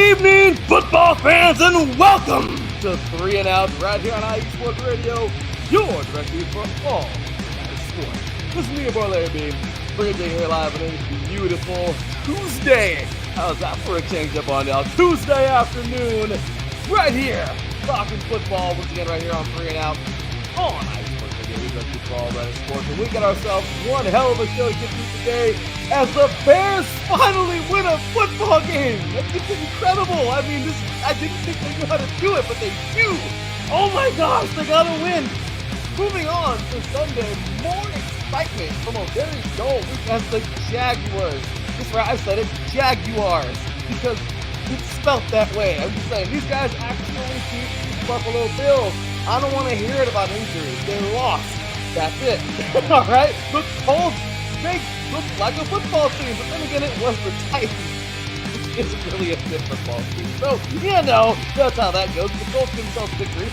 evening, football fans, and welcome to 3 and Out right here on IE Sports Radio, your directory for all sports. This is me, your boy Larry B. Bringing you here live on a beautiful Tuesday. How's that for a change up on y'all? Tuesday afternoon, right here, talking football once again right here on 3 and Out on IE Sports Radio. We directly for all that sports, and we got ourselves one hell of a show to get through today. As the Bears finally win a football game. It's incredible. I mean, I didn't think they knew how to do it, but they do. Oh my gosh, they got a win. Moving on to Sunday, more excitement from a very dull week as the Jaguars. That's right, I said it, Jaguars, because it's spelt that way. I'm just saying, these guys actually beat the Buffalo Bills. I don't want to hear it about injuries. They lost. That's it. All right? The Colts, they looked like a football team, but then again, it was the Titans, which isn't really a good football team. So, you know, that's how that goes. The Colts give themselves victory.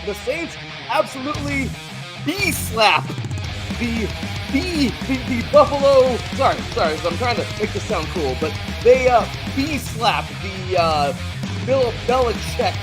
The Saints absolutely slap the Buffalo. Sorry, so I'm trying to make this sound cool, but they slap the Bill Belichick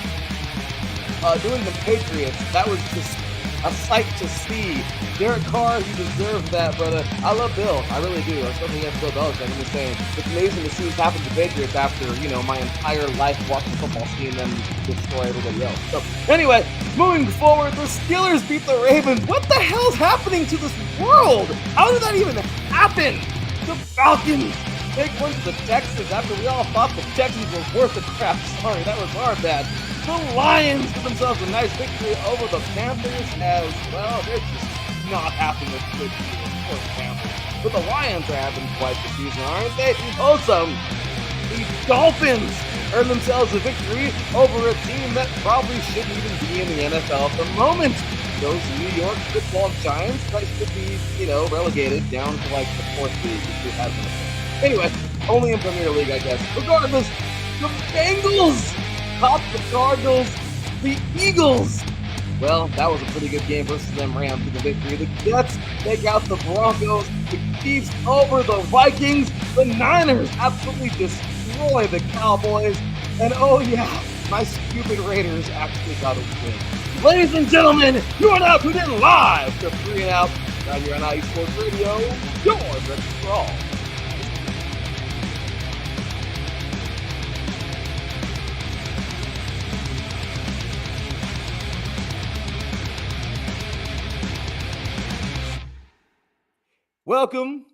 doing the Patriots. That was just a sight to see. Derek Carr, he deserved that, brother. I love Bill. I really do. I'm something against Bill Belichick. I'm just saying, it's amazing to see what's happened to the Patriots after, you know, my entire life watching football, seeing them destroy everybody else. So, anyway, moving forward, the Steelers beat the Ravens. What the hell's happening to this world? How did that even happen? The Falcons take one to the Texans after we all thought the Texans were worth the crap. Sorry, that was our bad. The Lions give themselves a nice victory over the Panthers as well. They're just not having a good season for the Panthers. But the Lions are having quite the season, aren't they? Also, the Dolphins earned themselves a victory over a team that probably shouldn't even be in the NFL at the moment. Those New York football Giants that should be, you know, relegated down to like the fourth league, which has been. Anyway, only in Premier League, I guess. Regardless, the Bengals caught the Cardinals, the Eagles. Well, that was a pretty good game versus them Rams with the victory. The Jets take out the Broncos. The Chiefs over the Vikings. The Niners absolutely destroy the Cowboys. And oh yeah, my stupid Raiders actually got a win. Ladies and gentlemen, you are now tuned in live to 3 and Out right here on IE Sports Radio. Yours for all. Welcome,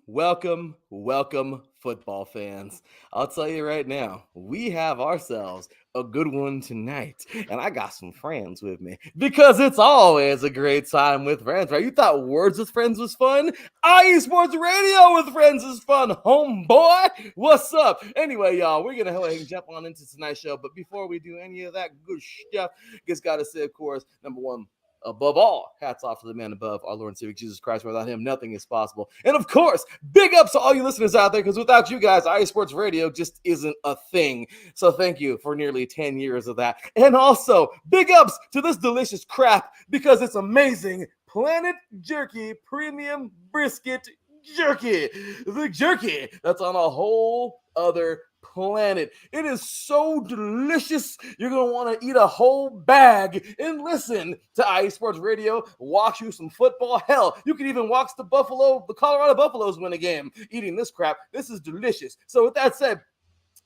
football fans. I'll tell you right now, we have ourselves a good one tonight. And I got some friends with me because it's always a great time with friends, right? You thought Words with Friends was fun? IE Sports Radio with Friends is fun, homeboy. What's up? Anyway, y'all, we're going to go ahead and jump on into tonight's show. But before we do any of that good stuff, just got to say, of course, number one, above all, hats off to the man above, our Lord and Savior Jesus Christ. Without him, nothing is possible. And of course, big ups to all you listeners out there, because without you guys, IE Sports Radio just isn't a thing. So thank you for nearly 10 years of that. And also, big ups to this delicious crap, because it's amazing. Planet Jerky Premium Brisket Jerky. The jerky that's on a whole other planet. It is so delicious. You're going to want to eat a whole bag and listen to IE Sports Radio, watch you some football. Hell, you can even watch the Colorado Buffaloes win a game eating this crap. This is delicious. So with that said,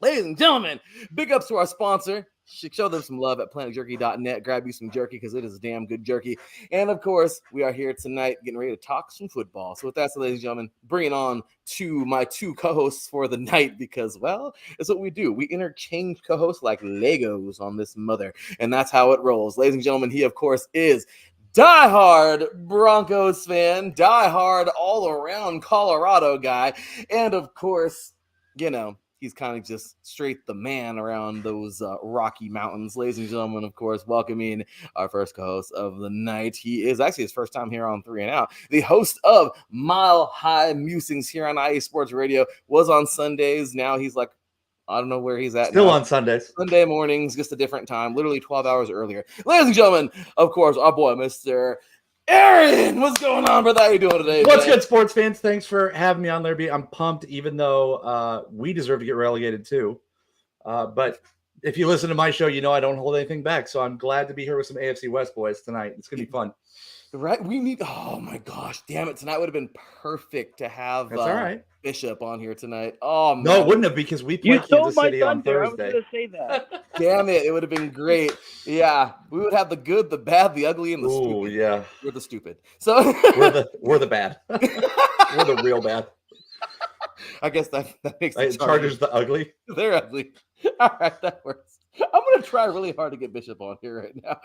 ladies and gentlemen, big ups to our sponsor. Show them some love at planetjerky.net. Grab you some jerky because it is damn good jerky. And of course, we are here tonight getting ready to talk some football. So with that said, ladies and gentlemen, bring it on to my two co-hosts for the night because, well, it's what we do. We interchange co-hosts like Legos on this mother. And that's how it rolls. Ladies and gentlemen, he, of course, is diehard Broncos fan, diehard all-around Colorado guy. And of course, you know, he's kind of just straight the man around those Rocky Mountains. Ladies and gentlemen, of course, welcoming our first co-host of the night. He is actually his first time here on 3 and Out. The host of Mile High Musings here on IE Sports Radio. Was on Sundays. Now he's like, I don't know where he's at. Still now. On Sundays. Sunday mornings, just a different time. Literally 12 hours earlier. Ladies and gentlemen, of course, our boy, Mr. Aaron, what's going on, brother? How you doing today? What's good, sports fans? Thanks for having me on, Larry B. I'm pumped, even though we deserve to get relegated too. But if you listen to my show, you know I don't hold anything back. So I'm glad to be here with some AFC West boys tonight. It's gonna be fun. Right? We need. Oh my gosh, damn it! Tonight would have been perfect to have That's all right. Bishop on here tonight. Oh man, No, it wouldn't have because we play You stole Kansas my City on thunder. I was Thursday. going to say that. damn it! It would have been great. Yeah, we would have the good, the bad, the ugly, and the Ooh, stupid. yeah. We're the stupid. So we're the bad. We're the real bad. I guess that makes the Chargers the ugly. They're ugly. All right, that works. I'm going to try really hard to get Bishop on here right now.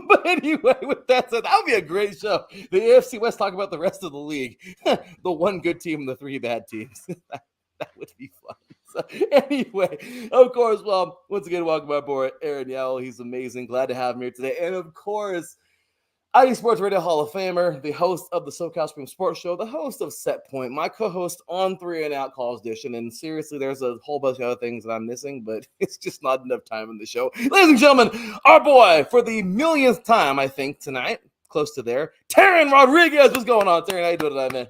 But anyway, with that said, that would be a great show. The AFC West talk about the rest of the league. The one good team and the three bad teams. That would be fun. So anyway, of course, well, once again, welcome aboard Aaron Yowell. He's amazing. Glad to have him here today. And of course, IE Sports Radio Hall of Famer, the host of the SoCal Spring Sports Show, the host of Set Point, my co-host on 3 and Out Calls Edition. And seriously, there's a whole bunch of other things that I'm missing, but it's just not enough time in the show. Ladies and gentlemen, our boy, for the millionth time, I think, tonight, close to there, Teran Rodriguez. What's going on, Teran? How you doing tonight, man?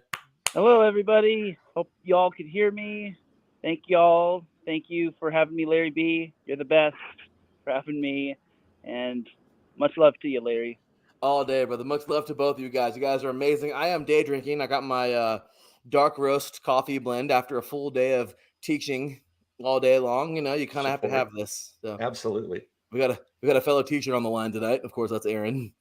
Hello, everybody. Hope y'all can hear me. Thank y'all. Thank you for having me, Larry B. You're the best for having me. And much love to you, Larry. All day, brother. Much love to both of you guys. You guys are amazing. I am day drinking. I got my dark roast coffee blend after a full day of teaching all day long. You know, you kind of have to have this. So. Absolutely. We got a fellow teacher on the line tonight. Of course, that's Aaron.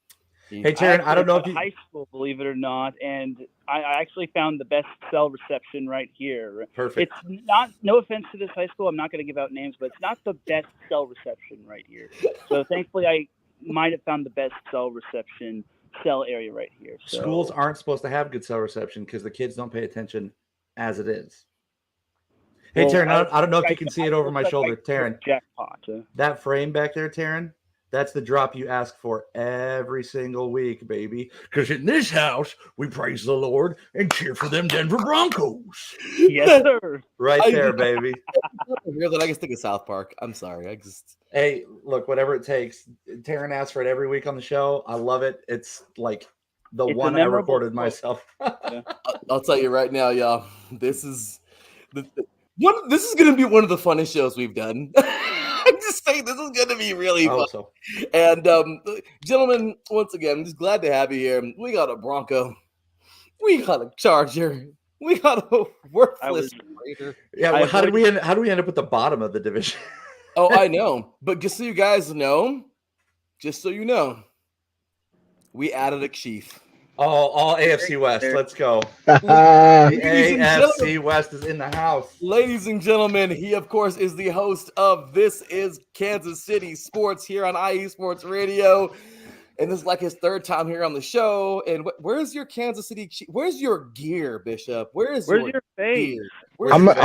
Hey, Teran, I don't know if you high school, believe it or not, and I actually found the best cell reception right here. Perfect. It's not, no offense to this high school, I'm not going to give out names, but it's not the best cell reception right here. So thankfully, I might have found the best cell area right here. So, schools aren't supposed to have good cell reception because the kids don't pay attention as it is. Hey, well, Teran, I don't know if you can see it over my shoulder. Teran, jackpot. That frame back there, Teran, that's the drop you ask for every single week, baby. Because in this house, we praise the Lord and cheer for them Denver Broncos. Yes, sir. Right there, baby. Here's what I can stick of South Park. I'm sorry. Hey, look, whatever it takes. Teran asks for it every week on the show. I love it. It's like it's one I recorded myself. Yeah. I'll tell you right now, y'all. This is going to be one of the funnest shows we've done. I'm just saying this is going to be really fun. So. And gentlemen, once again, I'm just glad to have you here. We got a Bronco. We got a Charger. We got a worthless Raider. Yeah, well, how do we end up at the bottom of the division? Oh, I know. But just so you guys know, we added a chief. Oh, all AFC West. Let's go. The AFC West is in the house. Ladies and gentlemen, he, of course, is the host of This is Kansas City Sports here on IE Sports Radio. And this is like his third time here on the show. And where's your Kansas City? Where's your gear, Bishop? Where's your face? Gear? I'm at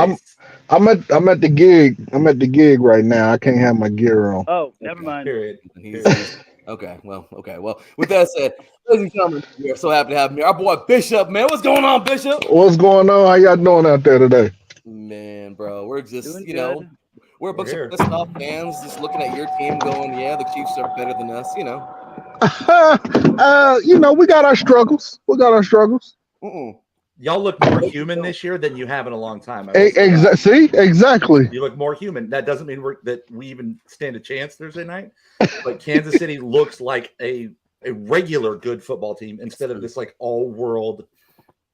the gig. I'm at the gig right now. I can't have my gear on. Oh, never mind. Period. Okay. Well, with that said, ladies and gentlemen, we are so happy to have him here. Our boy Bishop, man. What's going on, Bishop? What's going on? How y'all doing out there today? Man, bro, we're just, Doing good. We're a bunch of pissed off fans just looking at your team going, yeah, the Chiefs are better than us, We got our struggles. Y'all look more human this year than you have in a long time. Exactly. You look more human. That doesn't mean that we even stand a chance Thursday night. But Kansas City looks like a regular good football team instead of this like all-world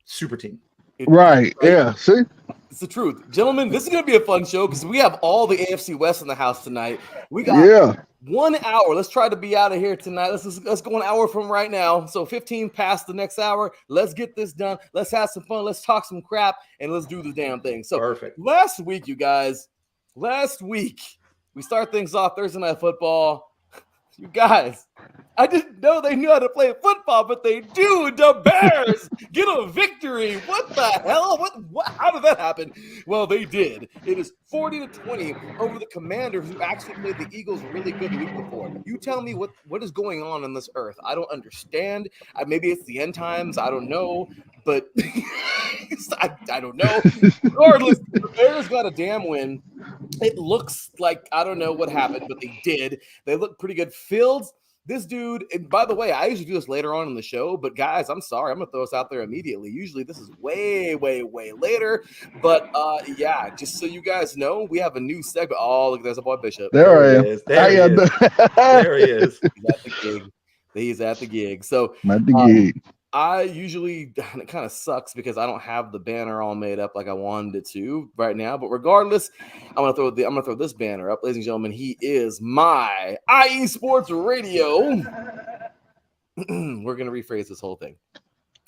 super team. Right. Yeah. See? It's the truth. Gentlemen, this is going to be a fun show because we have all the AFC West in the house tonight. We got 1 hour. Let's try to be out of here tonight. Let's go an hour from right now. So 15 past the next hour. Let's get this done. Let's have some fun. Let's talk some crap, and let's do the damn thing. So perfect. Last week, we start things off Thursday Night Football. You guys, I didn't know they knew how to play football, but they do. The Bears get a victory. What the hell? What? How did that happen? Well, they did. It is 40-20 over the Commanders, who actually played the Eagles really good the week before. You tell me what is going on this earth. I don't understand. Maybe it's the end times. I don't know. But I don't know. Regardless, the Bears got a damn win. It looks like I don't know what happened, but they did. They look pretty good. Fields, This dude, and by the way, I usually do this later on in the show, but guys, I'm sorry, I'm gonna throw this out there immediately. Usually this is way, way, way later. But yeah, just so you guys know, we have a new segment. Oh, look, there's a boy Bishop. There There I he am. is. There he is. There he is. He's at the gig. He's at the gig. So I'm at the gig. I usually, it kind of sucks because I don't have the banner all made up like I wanted it to right now. But regardless, I'm gonna throw this banner up, ladies and gentlemen. He is my IE Sports Radio. We're gonna rephrase this whole thing.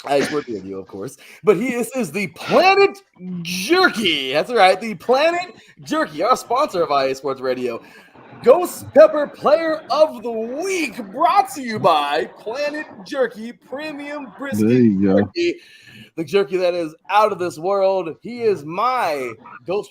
IE Sports Radio, of course, but he is the Planet Jerky. That's right, the Planet Jerky, our sponsor of IE Sports Radio. Ghost Pepper Player of the Week, brought to you by Planet Jerky Premium Brisket There you go. Jerky, the jerky that is out of this world. He is my Ghost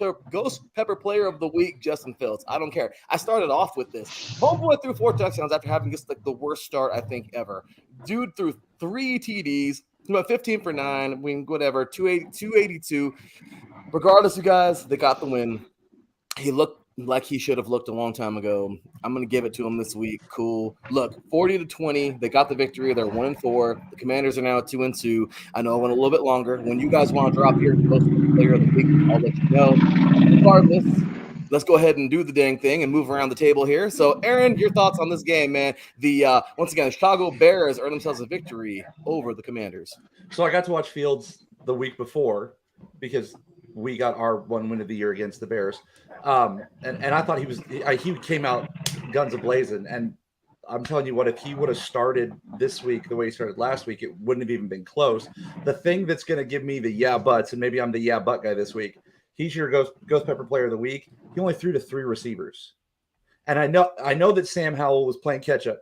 Pepper Player of the Week, Justin Fields. I don't care. I started off with this. Homeboy threw 4 touchdowns after having just like the worst start I think ever. Dude threw 3 TDs, about 15 for 9, whatever, 282. Regardless, you guys, they got the win. He looked like he should have looked a long time ago. I'm going to give it to him this week. Cool. Look, 40-20. They got the victory. They're 1-4. The Commanders are now 2-2. I know I went a little bit longer. When you guys want to drop your player of the week, I'll let you know. Regardless, let's go ahead and do the dang thing and move around the table here. So, Aaron, your thoughts on this game, man? Once again, Chicago Bears earned themselves a victory over the Commanders. So I got to watch Fields the week before because we got our 1 win of the year against the Bears. And I thought he came out guns a-blazing. And I'm telling you what, if he would have started this week the way he started last week, it wouldn't have even been close. The thing that's going to give me the yeah buts, and maybe I'm the yeah but guy this week, he's your Ghost Pepper Player of the Week. He only threw to 3 receivers. And I know that Sam Howell was playing catch up.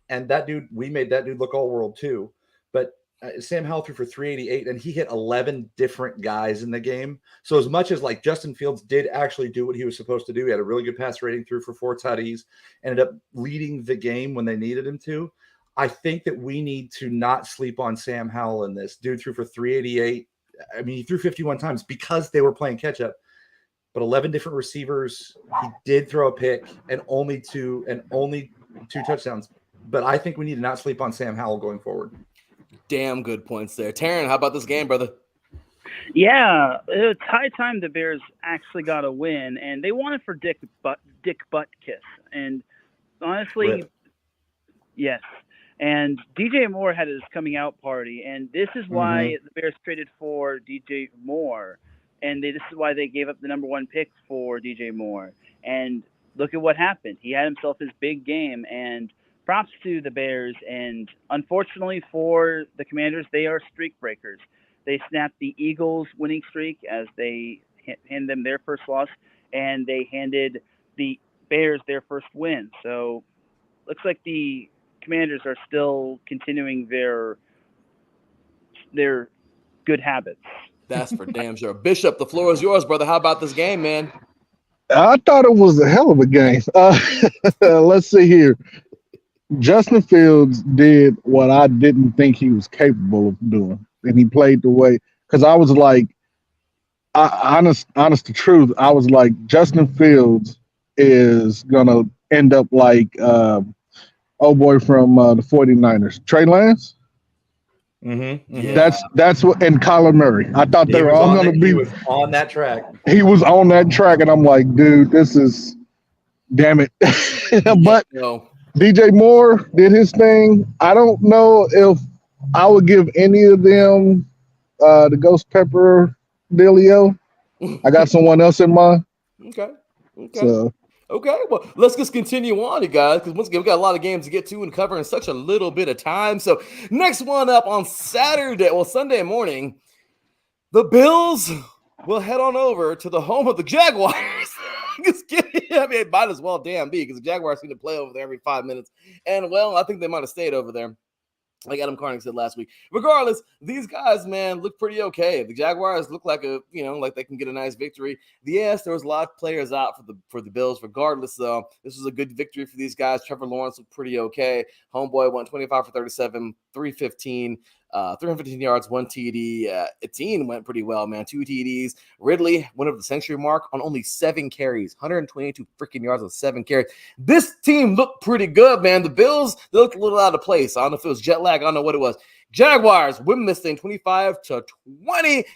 And that dude, we made that dude look all world too. But Sam Howell threw for 388, and he hit 11 different guys in the game. So as much as like Justin Fields did actually do what he was supposed to do, he had a really good pass rating, threw for 4 tutties, ended up leading the game when they needed him to. I think that we need to not sleep on Sam Howell in this. Dude threw for 388. I mean, he threw 51 times because they were playing catch up. But 11 different receivers. He did throw a pick and only two touchdowns. But I think we need to not sleep on Sam Howell going forward. Damn good points there. Teran, how about this game, brother? Yeah, it's high time the Bears actually got a win, and they won it for Dick Butkus. And honestly, Rip. Yes. And DJ Moore had his coming out party, and this is why the Bears traded for DJ Moore, and this is why they gave up the number 1 pick for DJ Moore. And look at what happened. He had himself his big game, and props to the Bears. And unfortunately for the Commanders, they are streak breakers. They snapped the Eagles' winning streak as they handed them their first loss, and they handed the Bears their first win. So looks like the Commanders are still continuing their good habits. That's for damn sure. Bishop, the floor is yours, brother. How about this game, man? I thought it was a hell of a game. Let's see here. Justin Fields did what I didn't think he was capable of doing, and he played the way. Because I was like, honest to truth, I was like, Justin Fields is gonna end up like boy from the 49ers, Trey Lance. Yeah. That's what, and Kyler Murray. I thought they were all going to be. He was on that track. He was on that track, and I'm like, dude, this is, damn it. But No. DJ Moore did his thing. I don't know if I would give any of them the Ghost Pepper dealio. I got someone else in mind. Okay. So Okay, well, let's just continue on, you guys, because once again, we got a lot of games to get to and cover in such a little bit of time. So next one up on Sunday morning, the Bills will head on over to the home of the Jaguars. Just kidding. I mean, it might as well damn be, because the Jaguars seem to play over there every 5 minutes. And, well, I think they might have stayed over there, like Adam Carney said last week. Regardless, these guys, man, look pretty okay. The Jaguars look like like they can get a nice victory. Yes, there was a lot of players out for the Bills. Regardless, though, this was a good victory for these guys. Trevor Lawrence looked pretty okay. Homeboy went 25 for 37, 315. 315 yards, 1 TD. Etienne went pretty well, man. 2 TDs. Ridley went over the century mark on only 7 carries, 122 freaking yards on 7 carries. This team looked pretty good, man. The Bills, they looked a little out of place. I don't know if it was jet lag. I don't know what it was. Jaguars win this thing 25-20.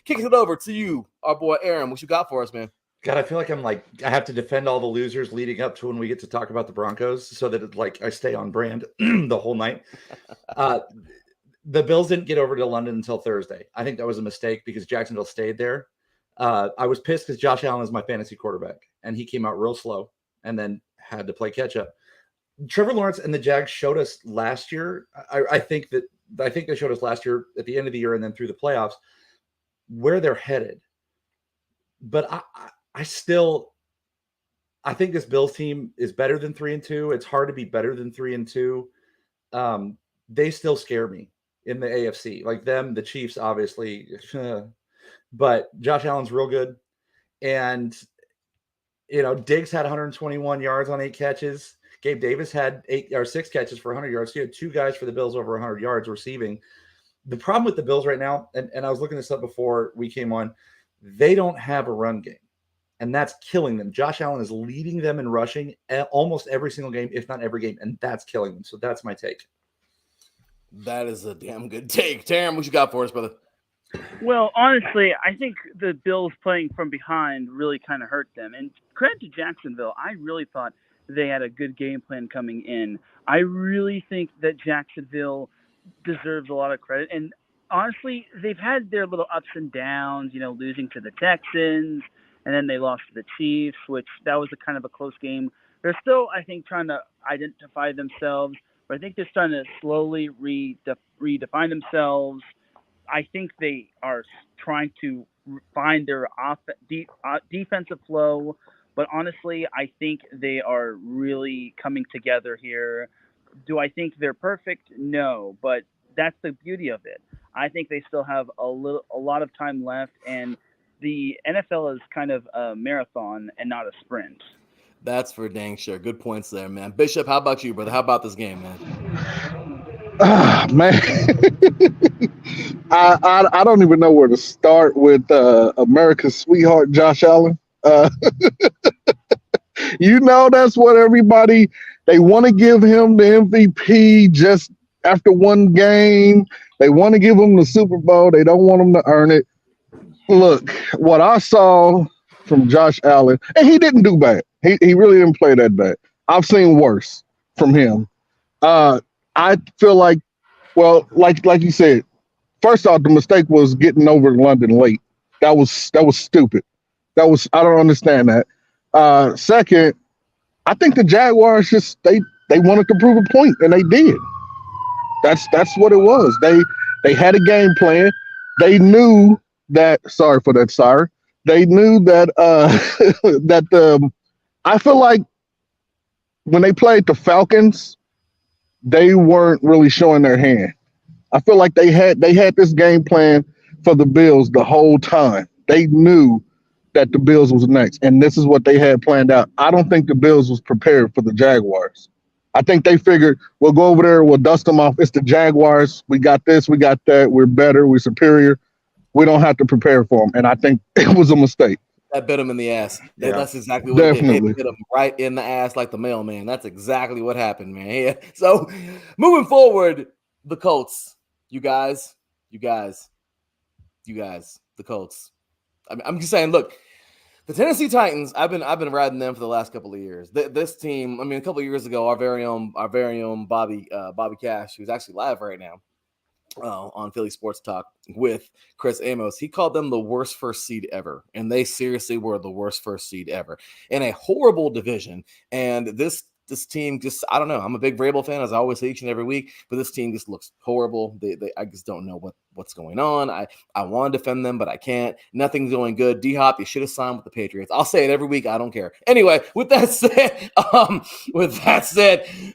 Kicking it over to you, our boy Aaron. What you got for us, man? God, I feel like I have to defend all the losers leading up to when we get to talk about the Broncos so that I stay on brand the whole night. The Bills didn't get over to London until Thursday. I think that was a mistake because Jacksonville stayed there. I was pissed because Josh Allen is my fantasy quarterback, and he came out real slow and then had to play catch up. Trevor Lawrence and the Jags showed us last year. I think they showed us last year at the end of the year and then through the playoffs where they're headed. But I think this Bills team is better than 3-2. It's hard to be better than 3-2. They still scare me in the AFC, like them, the Chiefs, obviously, but Josh Allen's real good. And, Diggs had 121 yards on 8 catches. Gabe Davis had 6 catches for 100 yards. So you had 2 guys for the Bills over 100 yards receiving. The problem with the Bills right now, and I was looking this up before we came on, they don't have a run game. And that's killing them. Josh Allen is leading them in rushing almost every single game, if not every game, and that's killing them. So that's my take. That is a damn good take. Teran, what you got for us, brother? Well, honestly, I think the Bills playing from behind really kind of hurt them. And credit to Jacksonville, I really thought they had a good game plan coming in. I really think that Jacksonville deserves a lot of credit. And honestly, they've had their little ups and downs, losing to the Texans, and then they lost to the Chiefs, which that was a kind of a close game. They're still, I think, trying to identify themselves, but I think they're starting to slowly redefine themselves. I think they are trying to find their defensive flow, but honestly, I think they are really coming together here. Do I think they're perfect? No, but that's the beauty of it. I think they still have a lot of time left, and the NFL is kind of a marathon and not a sprint. That's for dang sure. Good points there, man. Bishop, how about you, brother? How about this game, man? Man, I don't even know where to start with America's sweetheart, Josh Allen. That's what everybody, they want to give him the MVP just after one game. They want to give him the Super Bowl. They don't want him to earn it. Look, what I saw from Josh Allen, and he didn't do bad. He really didn't play that bad. I've seen worse from him. I feel like, well, like you said, first off, the mistake was getting over to London late. That was stupid. I don't understand that. Second, I think the Jaguars they wanted to prove a point, and they did. That's what it was. They had a game plan. They knew that. Sorry for that, sire. They knew that I feel like when they played the Falcons, they weren't really showing their hand. I feel like they had this game plan for the Bills the whole time. They knew that the Bills was next, and this is what they had planned out. I don't think the Bills was prepared for the Jaguars. I think they figured we'll go over there, we'll dust them off. It's the Jaguars. We got this, we got that. We're better, we're superior. We don't have to prepare for them, and I think it was a mistake. That bit him in the ass. Yeah. That's exactly what it did. It hit him right in the ass like the mailman. That's exactly what happened, man. Yeah. So moving forward, the Colts. You guys, the Colts. I'm just saying, look, the Tennessee Titans, I've been riding them for the last couple of years. This team, a couple of years ago, our very own Bobby Cash, who's actually live right now on Philly Sports Talk with Chris Amos, he called them the worst first seed ever, and they seriously were the worst first seed ever in a horrible division. And this team just, I don't know. I'm a big Vrabel fan, as I always say each and every week, but this team just looks horrible. I just don't know what's going on. I want to defend them, but I can't. Nothing's going good. D-Hop, you should have signed with the Patriots. I'll say it every week. I don't care. Anyway, with that said,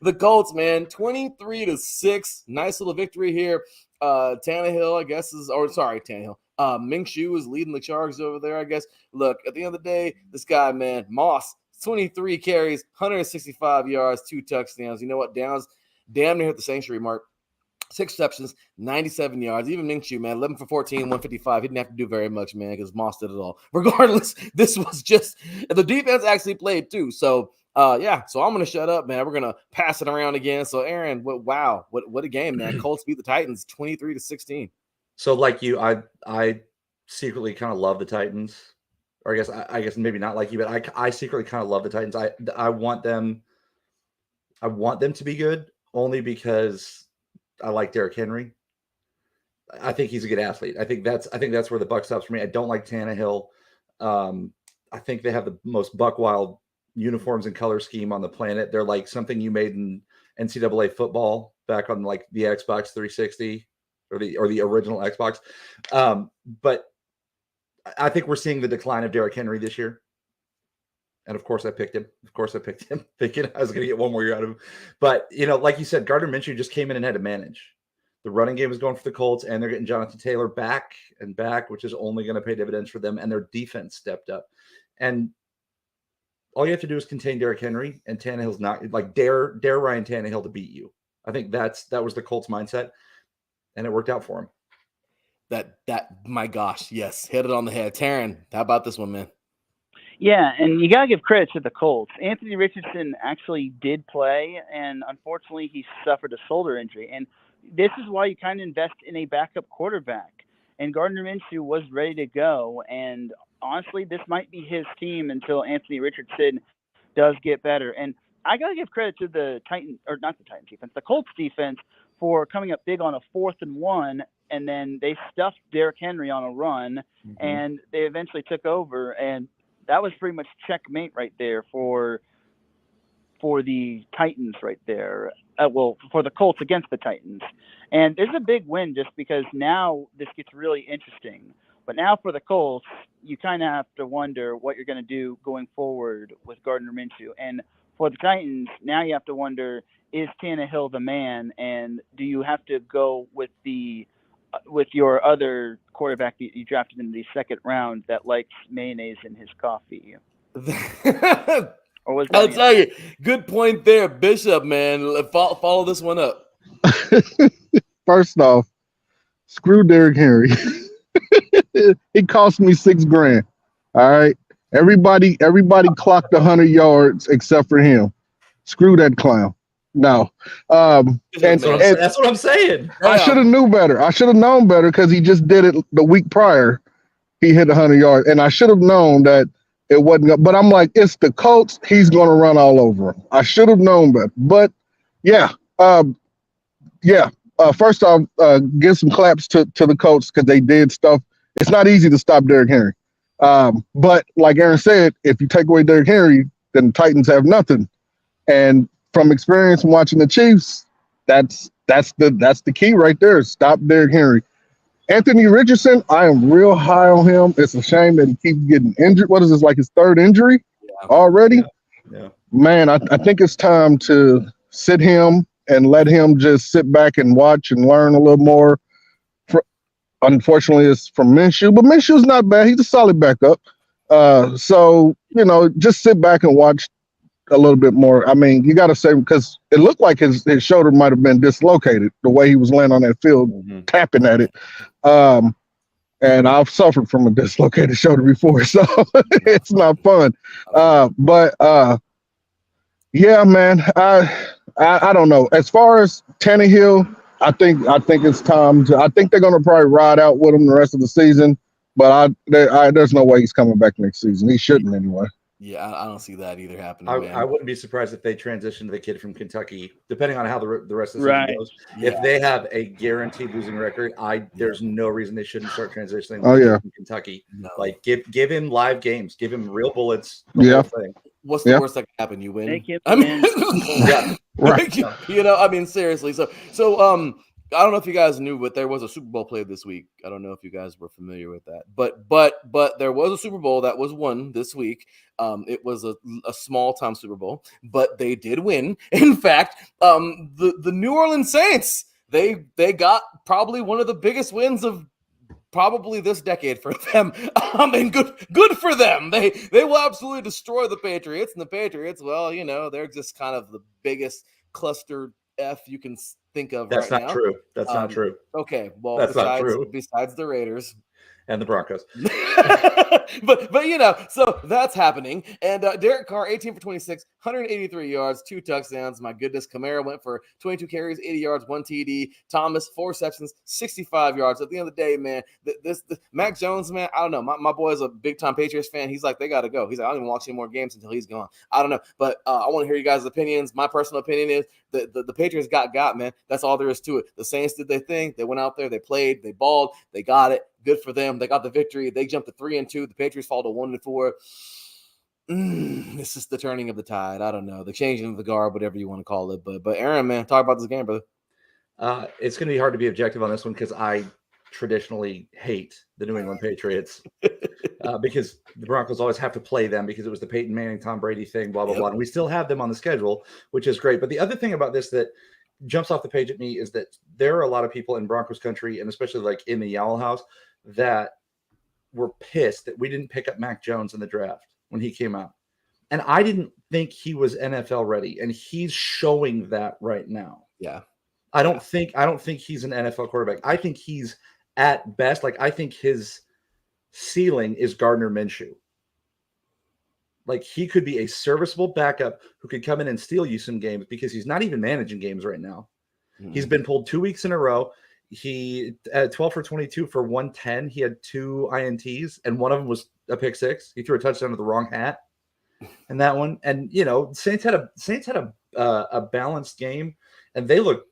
the Colts, man, 23-6, nice little victory here. Tannehill, I guess Tannehill. Minshew is leading the charge over there, I guess. Look, at the end of the day, this guy, man, Moss, 23 carries, 165 yards, 2 touchdowns. You know what? Downs damn near hit the century mark. 6 receptions, 97 yards. Even Minshew, man, 11 for 14, 155. He didn't have to do very much, man, because Moss did it all. Regardless, this was just the defense actually played too. So, so I'm gonna shut up, man. We're gonna pass it around again. So, Aaron, what a game, man. Colts beat the Titans 23-16. So, like you, I secretly kind of love the Titans, or I guess maybe not like you, but I secretly kind of love the Titans. I want them to be good only because I like Derrick Henry. I think he's a good athlete. I think that's where the buck stops for me. I don't like Tannehill. I think they have the most buck wild uniforms and color scheme on the planet. They're like something you made in NCAA football back on like the Xbox 360 or the original Xbox. But I think we're seeing the decline of Derrick Henry this year. And of course I picked him. Thinking I was going to get one more year out of him. But, like you said, Gardner Minshew just came in and had to manage. The running game is going for the Colts, and they're getting Jonathan Taylor back, which is only going to pay dividends for them. And their defense stepped up. And all you have to do is contain Derrick Henry, and Tannehill's not like dare Ryan Tannehill to beat you. I think that was the Colts mindset, and it worked out for him. My gosh, yes, hit it on the head. Teran, how about this one, man? Yeah, and you got to give credit to the Colts. Anthony Richardson actually did play, and unfortunately he suffered a shoulder injury. And this is why you kind of invest in a backup quarterback. And Gardner Minshew was ready to go, and honestly, this might be his team until Anthony Richardson does get better. And I got to give credit to the the Colts defense for coming up big on a 4th and 1, and then they stuffed Derrick Henry on a run, and they eventually took over, and that was pretty much checkmate right there for the Titans right there. For the Colts against the Titans. And there's a big win just because now this gets really interesting. But now for the Colts, you kind of have to wonder what you're going to do going forward with Gardner Minshew. And for the Titans, now you have to wonder, is Tannehill the man? And do you have to go with your other quarterback that you drafted in the 2nd round that likes mayonnaise in his coffee? I'll tell you, good point there, Bishop, man. Follow this one up. First off, screw Derrick Henry. It cost me $6,000. All right. Everybody clocked 100 yards except for him. Screw that clown. No. That's what I'm saying. I should have knew better. I should have known better because he just did it the week prior. He hit 100 yards, and I should have known that it wasn't. But I'm like, it's the Colts. He's going to run all over him. I should have known better. But yeah. First off, give some claps to the Colts because they did stuff. It's not easy to stop Derrick Henry. But like Aaron said, if you take away Derrick Henry, then the Titans have nothing. And from experience and watching the Chiefs, that's the key right there. Stop Derrick Henry. Anthony Richardson, I am real high on him. It's a shame that he keeps getting injured. What is this, like his 3rd injury already? Yeah. Man, I think it's time to sit him and let him just sit back and watch and learn a little more. Unfortunately, it's from Minshew, but Minshew's not bad. He's a solid backup. So, just sit back and watch a little bit more. I mean, you got to say, because it looked like his shoulder might have been dislocated the way he was laying on that field, tapping at it. And I've suffered from a dislocated shoulder before, so it's not fun. Yeah, man, I don't know. As far as Tannehill, I think it's time to. I think they're going to probably ride out with him the rest of the season. But there's no way he's coming back next season. He shouldn't anyway. Yeah, I don't see that either happening. I wouldn't be surprised if they transition to the kid from Kentucky, depending on how the rest of the season goes. Yeah. If they have a guaranteed losing record, there's no reason they shouldn't start transitioning from Kentucky. No. Like give him live games, give him real bullets. What's the worst that can happen? You win. Right. I mean, seriously. So I don't know if you guys knew, but there was a Super Bowl played this week. I don't know if you guys were familiar with that, but there was a Super Bowl that was won this week. It was a small time Super Bowl, but they did win. In fact, the New Orleans Saints, they got probably one of the biggest wins of probably this decade for them. And good for them. They will absolutely destroy the Patriots, and the Patriots, well, they're just kind of the biggest cluster F you can think of That's right not now. true. That's not true. Okay, well, That's not true. besides the Raiders and the Broncos. but so that's happening. And Derek Carr, 18 for 26, 183 yards, 2 touchdowns. My goodness, Kamara went for 22 carries, 80 yards, 1 TD. Thomas, 4 receptions, 65 yards. At the end of the day, man, this Mac Jones, man, I don't know. My boy is a big-time Patriots fan. He's like, they got to go. He's like, I don't even watch any more games until he's gone. I don't know. But I want to hear you guys' opinions. My personal opinion is the Patriots got, man. That's all there is to it. The Saints did their thing. They went out there. They played. They balled. They got it. Good for them. They got the victory. They jumped to 3-2. The Patriots fall to 1-4. This is the turning of the tide. I don't know. The changing of the guard, whatever you want to call it. But Aaron, man, talk about this game, brother. It's going to be hard to be objective on this one because I traditionally hate the New England Patriots because the Broncos always have to play them because it was the Peyton Manning, Tom Brady thing, blah, blah, blah. And we still have them on the schedule, which is great. But the other thing about this that jumps off the page at me is that there are a lot of people in Broncos country, and especially like in the Yowell house, that were pissed that we didn't pick up Mac Jones in the draft when he came out. And I didn't think he was NFL ready, and he's showing that right now. Yeah. I don't think he's an NFL quarterback. I think he's at best, like I think his ceiling is Gardner Minshew. Like he could be a serviceable backup who could come in and steal you some games because he's not even managing games right now. Mm-hmm. He's been pulled 2 weeks in a row. He at 12 for 22 for 110. He had 2 INTs, and one of them was a pick six. He threw a touchdown to the wrong hat, and that one. And you know, Saints had a balanced game, and they look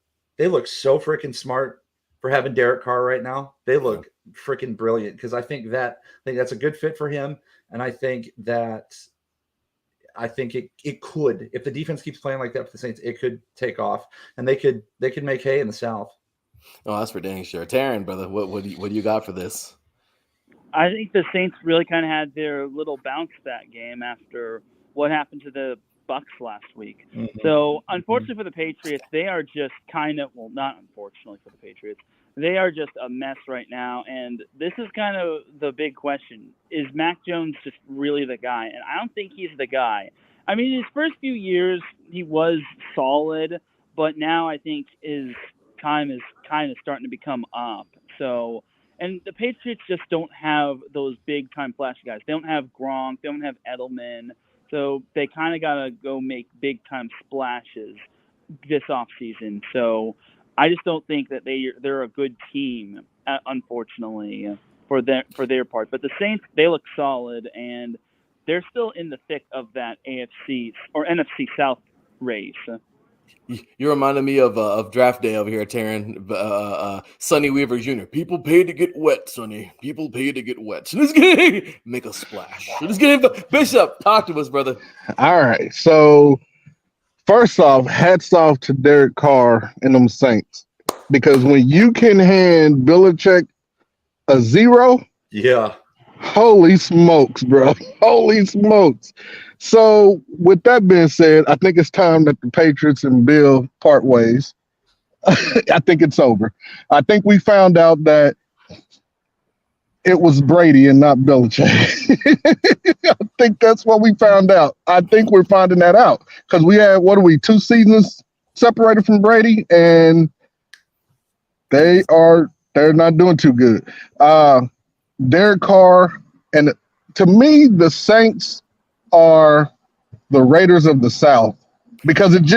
so freaking smart for having Derek Carr right now. They look freaking brilliant because I think that's a good fit for him, and I think it could, if the defense keeps playing like that for the Saints, it could take off, and they could make hay in the South. Oh, that's for dang sure. Teran, brother, what do you got for this? I think the Saints really kind of had their little bounce back game after what happened to the Bucks last week. Mm-hmm. So, unfortunately for the Patriots, they are just not unfortunately for the Patriots, they are just a mess right now. And this is kind of the big question. Is Mac Jones just really the guy? And I don't think he's the guy. I mean, his first few years, he was solid, but now I think his time is kind of starting to become up. So, and the Patriots just don't have those big-time flashy guys. They don't have Gronk. They don't have Edelman. So they kind of got to go make big-time splashes this offseason. So I just don't think that they're a good team, unfortunately, for their part. But the Saints, they look solid, and they're still in the thick of that AFC or NFC South race. You reminded me of draft day over here, Teran. Sonny Weaver Jr. People pay to get wet, Sonny. People pay to get wet. So this game, make a splash. So this game, Bishop, talk to us, brother. All right. So first off, hats off to Derek Carr and them Saints, because when you can hand Belichick a 0, yeah. Holy smokes, bro. Holy smokes. So with that being said, I think it's time that the Patriots and Bill part ways. I think it's over. I think we found out that it was Brady and not Belichick. I think that's what we found out. I think we're finding that out because we had, 2 seasons separated from Brady, and they're not doing too good. Derek Carr, and to me, the Saints are the Raiders of the South because it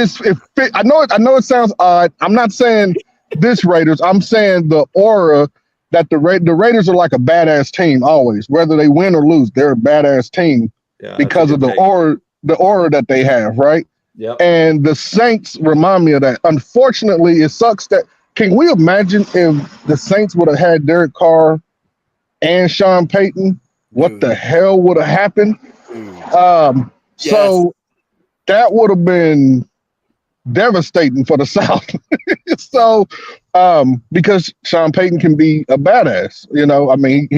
fit. I know it sounds odd. I'm not saying this Raiders. I'm saying the aura that the Raiders are like a badass team always, whether they win or lose. They're a badass team because of the aura that they have, right? Yeah. And the Saints remind me of that. Unfortunately, it sucks that. Can we imagine if the Saints would have had Derek Carr and Sean Payton? What the hell would have happened? So that would have been devastating for the South. So, because Sean Payton can be a badass, I mean,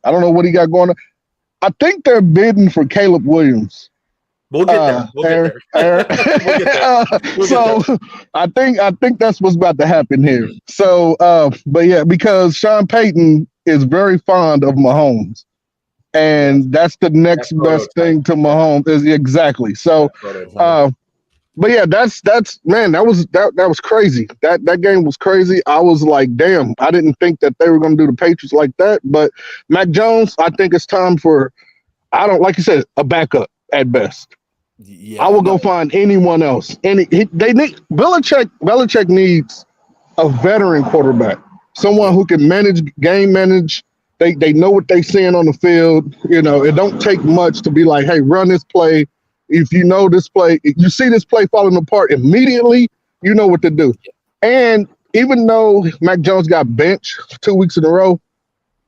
I don't know what he got going on. I think they're bidding for Caleb Williams. We'll get there. We'll get there. So I think that's what's about to happen here. So, but yeah, because Sean Payton is very fond of Mahomes. And that's the next best thing to Mahomes is exactly. So, But yeah, that's man, that was crazy. That game was crazy. I was like, damn, I didn't think that they were gonna do the Patriots like that. But Mac Jones, I think it's time for, I don't, like you said, a backup at best. Yeah, I will go find anyone else. They need Belichick needs a veteran quarterback, someone who can manage. They know what they seeing on the field. You know, it don't take much to be like, hey, run this play. If you know this play, if you see this play falling apart immediately, you know what to do. And even though Mac Jones got benched 2 weeks in a row,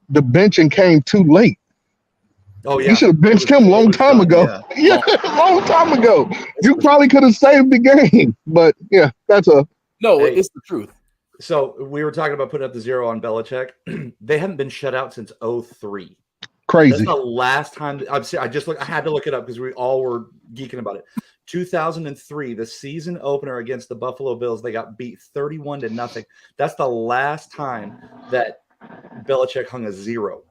the benching came too late. Oh yeah, you should have benched him a long time ago. Yeah, long time ago. You probably could have saved the game. But yeah, that's a it's the truth. So we were talking about putting up the 0 on Belichick. They haven't been shut out since 2003. Crazy. That's the last time. I had to look it up because we all were geeking about it. 2003, the season opener against the Buffalo Bills, they got beat 31-0. That's the last time that Belichick hung a 0.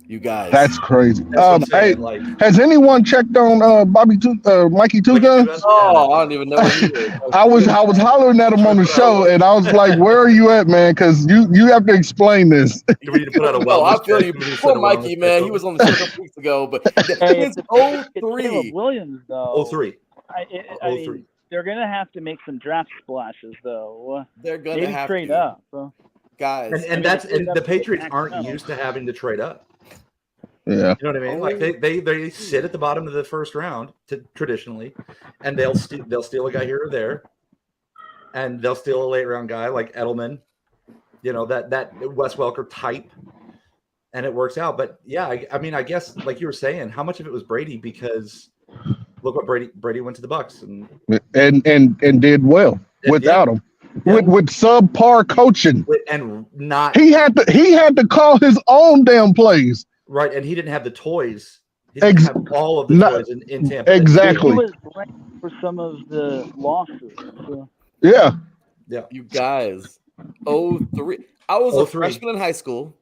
You guys, that's crazy. That's hey, has anyone checked on Mikey Two Guns? Oh, I don't even know what he is. I was hollering at him on the show, and I was like, "Where are you at, man? Because you have to explain this." You need to put out a I feel you. Poor Mikey, man. He was on the show a couple weeks ago, but it's 03. Williams, though. 03. I mean, they're gonna have to make some draft splashes, though. They're gonna have trade to up, guys. And the Patriots aren't used to having to trade up. Yeah, you know what I mean. Like they sit at the bottom of the first round traditionally, and they'll steal a guy here or there, and they'll steal a late round guy like Edelman, you know, that Wes Welker type, and it works out. But yeah, I mean, I guess like you were saying, how much of it was Brady? Because look what Brady went to the Bucs and did well without him. Yeah. With subpar coaching, and not he had to call his own damn plays. Right, and he didn't have the toys. He didn't have all of the toys in Tampa. Exactly. He was blamed for some of the losses. So. Yeah. You guys, 03. I was a freshman in high school.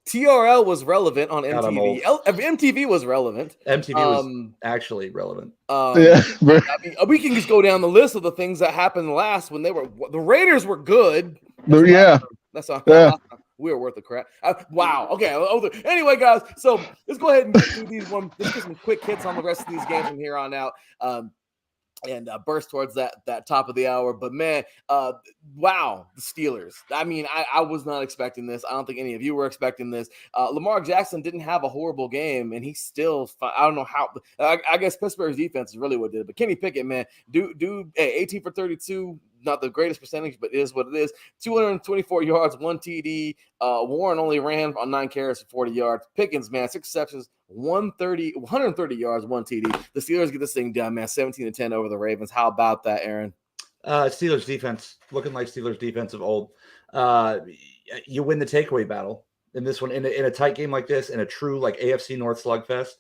TRL was relevant on MTV. MTV was relevant. MTV was actually relevant. I mean, we can just go down the list of the things that happened last when the Raiders were good. That's all. Yeah. We were worth the crap. Wow. Okay. Anyway, guys, so let's go ahead and get through these one. Let's get some quick hits on the rest of these games from here on out. And burst towards that top of the hour. But man, wow, the Steelers. I mean, I was not expecting this. I don't think any of you were expecting this. Lamar Jackson didn't have a horrible game, and he still, I don't know how, I guess Pittsburgh's defense is really what did it. But Kenny Pickett, man, dude, 18 for 32, not the greatest percentage, but it is what it is. 224 yards, 1 TD. Warren only ran on 9 carries for 40 yards. Pickens, man, 6 receptions, 130 yards, 1 TD. The Steelers get this thing done, man. 17-10 over the Ravens. How about that, Aaron? Steelers defense looking like Steelers defense of old. You win the takeaway battle in this one in a tight game like this, in a true like AFC North slugfest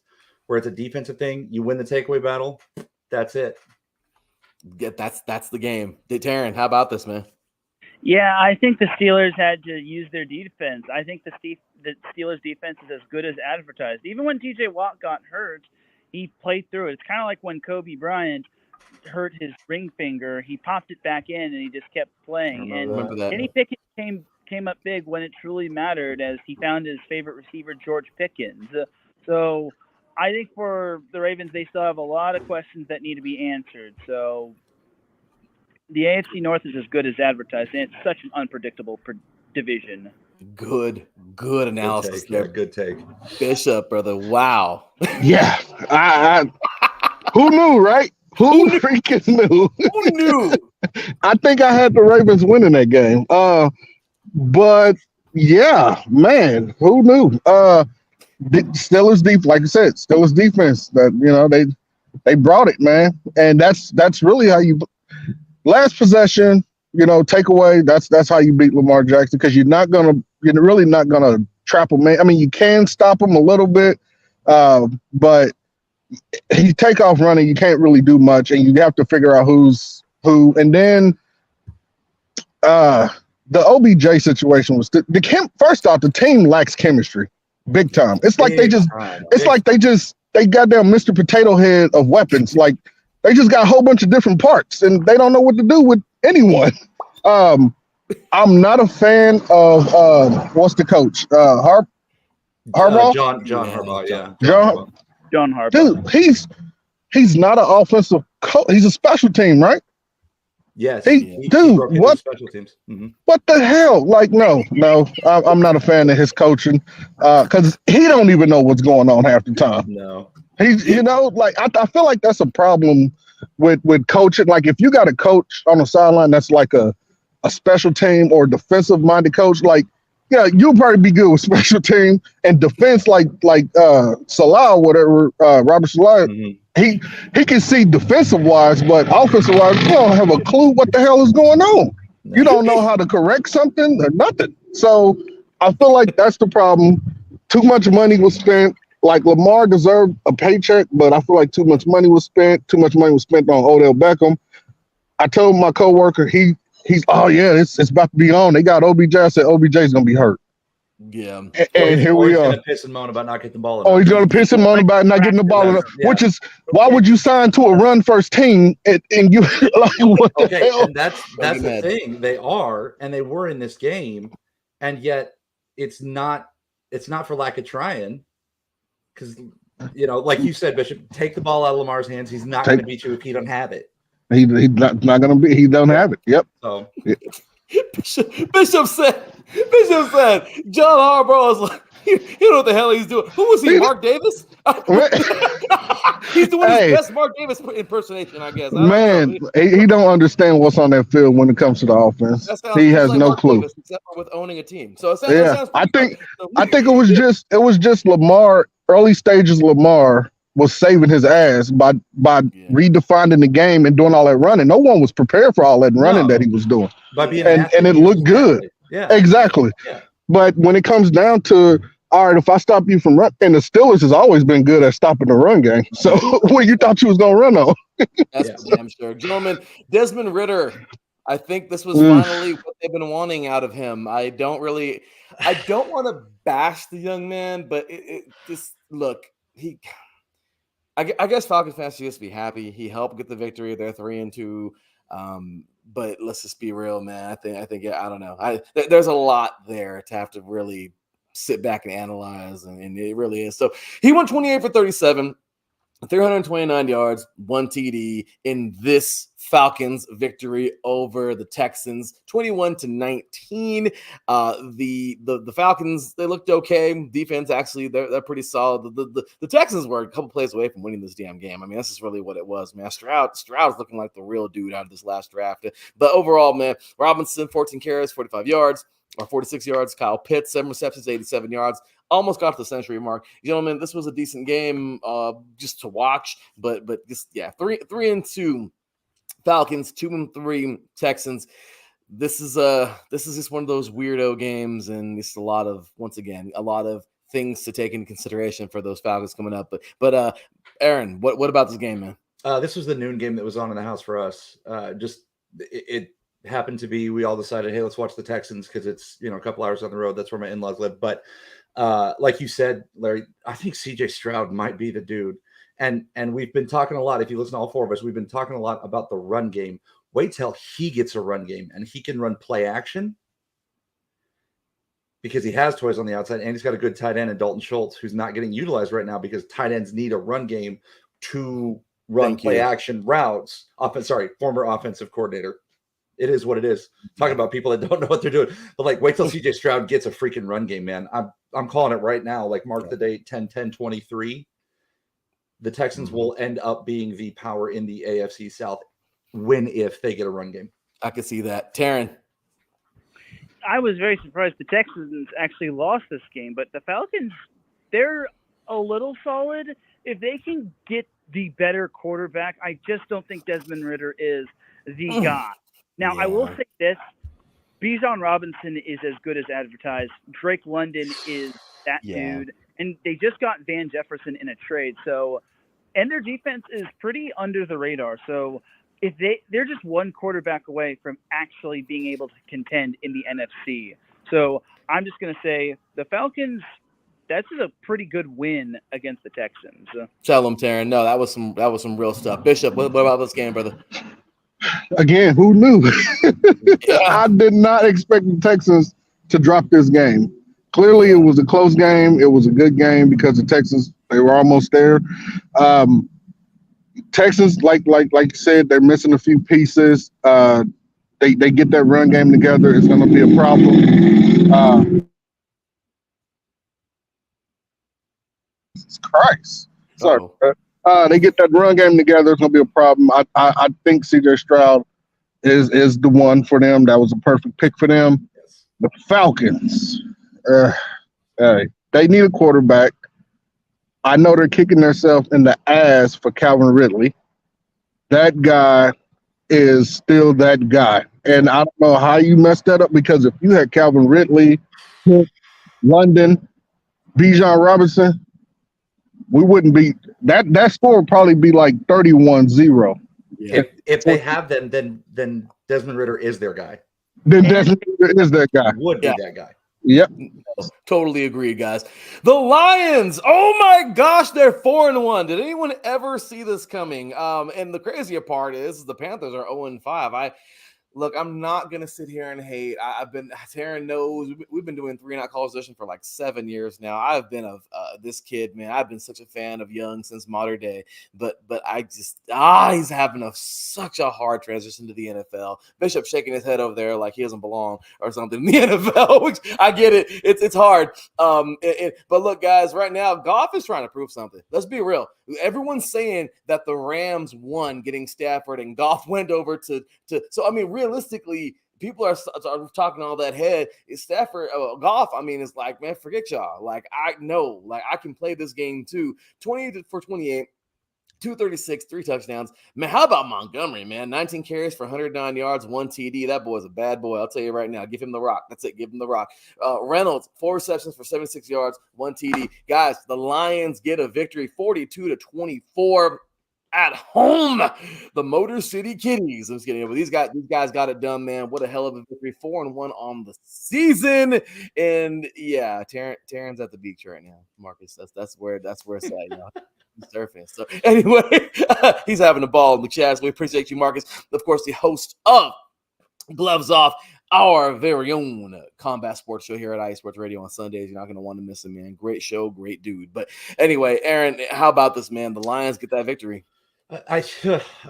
where it's a defensive thing. You win the takeaway battle. That's it. Yeah, that's the game. Teran, how about this, man? Yeah, I think the Steelers had to use their defense. I think the Steelers defense is as good as advertised. Even when TJ Watt got hurt, he played through it. It's kind of like when Kobe Bryant hurt his ring finger. He popped it back in and he just kept playing. And Kenny Pickett came up big when it truly mattered, as he found his favorite receiver, George Pickens. So I think for the Ravens, they still have a lot of questions that need to be answered. So the AFC North is as good as advertised, and it's such an unpredictable division. Good analysis there. Good take. Bishop, brother. Wow. Yeah. I who knew, right? Who freaking knew? Who knew? I think I had the Ravens winning that game. But yeah, man, who knew? Steelers deep, like I said, Steelers defense. That, you know, they brought it, man, and that's really how you. Last possession, you know, takeaway. That's how you beat Lamar Jackson, because you're really not gonna trap him. I mean, you can stop him a little bit, but he take off running, you can't really do much, and you have to figure out who's who. And then the OBJ situation was first off, the team lacks chemistry, big time. It's like they goddamn Mr. Potato Head of weapons. Like They just got a whole bunch of different parts, and they don't know what to do with anyone. I'm not a fan of what's the coach? Harbaugh. John Harbaugh. Yeah, John, Harbaugh. John Harbaugh. dude, he's not an offensive coach. He's a special team, right? Yes, Dude, broke into what? special teams. Mm-hmm. What the hell? Like, no, I'm not a fan of his coaching because he don't even know what's going on half the time. No, He's, like I feel like that's a problem with coaching. Like, if you got a coach on the sideline that's like a special team or defensive minded coach, like, yeah, you'll probably be good with special team and defense, like Salah or whatever, Robert Salah. Mm-hmm. He can see defensive wise, but offensive wise, you don't have a clue what the hell is going on. You don't know how to correct something or nothing. So I feel like that's the problem. Too much money was spent. Like, Lamar deserved a paycheck, but I feel like too much money was spent. Too much money was spent on Odell Beckham. I told my coworker, he's oh yeah, it's about to be on. They got OBJ. I said OBJ's gonna be hurt. Yeah. And here we are. He's gonna piss and moan about not getting the ball. Oh, he's gonna piss and moan about not getting the ball enough. Yeah. Which is why would you sign to a run first team and you like what the hell? And that's the thing. They are, and they were in this game, and yet it's not for lack of trying. Because, like you said, Bishop, take the ball out of Lamar's hands. He's not going to beat you if he don't have it. He's not going to be. He don't have it. Yep. So Bishop said John Harbaugh is like, you know what the hell he's doing. Who was he? Mark Davis? He's doing his best Mark Davis impersonation, I guess. He don't understand what's on that field when it comes to the offense. He has no clue. Davis, except for with owning a team. So I think it was just Lamar. Early stages, Lamar was saving his ass by redefining the game and doing all that running. No one was prepared for all that running that he was doing. By being and it looked good. Yeah, exactly. Yeah. But when it comes down to, all right, if I stop you from run, and the Steelers has always been good at stopping the run game. So what you thought you was gonna run on? That's for damn sure, gentlemen. Desmond Ridder. I think this was finally what they've been wanting out of him. I don't want to bash the young man, but I guess Falcons fans should just be happy. He helped get the victory. They're 3-2. But let's just be real, man. I think I don't know. There's a lot there to have to really sit back and analyze, and it really is. So he went 28 for 37. 329 yards, 1 TD in this Falcons victory over the Texans, 21-19. The Falcons, they looked okay. Defense, actually, they're pretty solid. The Texans were a couple plays away from winning this damn game. I mean, that's just really what it was, man. Stroud's looking like the real dude out of this last draft. But overall, man, Robinson, 14 carries, 45 yards. Or 46 yards. Kyle Pitts, 7 receptions, 87 yards. Almost got to the century mark. Gentlemen, this was a decent game just to watch. But just, 3-2 Falcons, 2-3 Texans. This is just one of those weirdo games, and it's a lot of things to take into consideration for those Falcons coming up. But Aaron, what about this game, man? This was the noon game that was on in the house for us. It happened to be, we all decided, hey, let's watch the Texans because it's a couple hours on the road. That's where my in-laws live. But like you said, Larry, I think CJ Stroud might be the dude. And we've been talking a lot. If you listen to all four of us, we've been talking a lot about the run game. Wait till he gets a run game and he can run play action, because he has toys on the outside and he's got a good tight end in Dalton Schultz, who's not getting utilized right now because tight ends need a run game to run play action routes. Former offensive coordinator. It is what it is. Talking about people that don't know what they're doing. But wait till CJ Stroud gets a freaking run game, man. I'm calling it right now. Mark the date, 10-10-23. The Texans will end up being the power in the AFC South if they get a run game. I can see that. Teran. I was very surprised the Texans actually lost this game, but the Falcons, they're a little solid. If they can get the better quarterback, I just don't think Desmond Ridder is the guy. Now, I will say this. Bijan Robinson is as good as advertised. Drake London is that dude. And they just got Van Jefferson in a trade. And their defense is pretty under the radar. So if they're just one quarterback away from actually being able to contend in the NFC. So I'm just going to say the Falcons, that's just a pretty good win against the Texans. Tell them, Teran. No, that was some real stuff. Bishop, what about this game, brother? Again, who knew? Yeah. I did not expect the Texans to drop this game. Clearly, it was a close game. It was a good game because the Texans, they were almost there. Texans, like you said, they're missing a few pieces. They get that run game together. It's going to be a problem. Jesus Christ. Sorry. They get that run game together. It's going to be a problem. I think C.J. Stroud is the one for them. That was a perfect pick for them. The Falcons, they need a quarterback. I know they're kicking themselves in the ass for Calvin Ridley. That guy is still that guy. And I don't know how you messed that up, because if you had Calvin Ridley, London, Bijan Robinson, we wouldn't be that score would probably be like 31-0. Yeah. If they have them, then Desmond Ridder is their guy. Then Desmond Ridder is that guy. Would be that guy. Yep. Totally agree, guys. The Lions, oh my gosh, they're 4-1. Did anyone ever see this coming? And the crazier part is the Panthers are 0-5. Look, I'm not going to sit here and hate. Teran knows, we've been doing 3 and Out College Edition for like 7 years now. I've been this kid, man. I've been such a fan of Young since modern day. But I just, he's having such a hard transition to the NFL. Bishop shaking his head over there like he doesn't belong or something in the NFL, which I get it. It's hard. But look, guys, right now, Goff is trying to prove something. Let's be real. Everyone's saying that the Rams won getting Stafford and Goff went over to so I mean, realistically, people are talking all that head. Is Stafford, Goff? I mean, it's like, man, forget y'all. Like, I know, like, I can play this game too. 20 for 28, 236, 3 touchdowns. Man, how about Montgomery, man? 19 carries for 109 yards, 1 TD. That boy's a bad boy. I'll tell you right now. Give him the rock. That's it. Give him the rock. Reynolds, 4 receptions for 76 yards, 1 TD. Guys, the Lions get a victory, 42-24. At home, the Motor City Kitties. I'm just kidding, but these guys got it done, man. What a hell of a victory! 4-1 on the season, and yeah, Teran's at the beach right now, Marcus. That's where it's at. You know? He's surfing. So anyway, he's having a ball in the chat. So we appreciate you, Marcus. Of course, the host of Gloves Off, our very own combat sports show here at IE Sports Radio on Sundays. You're not going to want to miss him, man. Great show, great dude. But anyway, Aaron, how about this, man? The Lions get that victory. I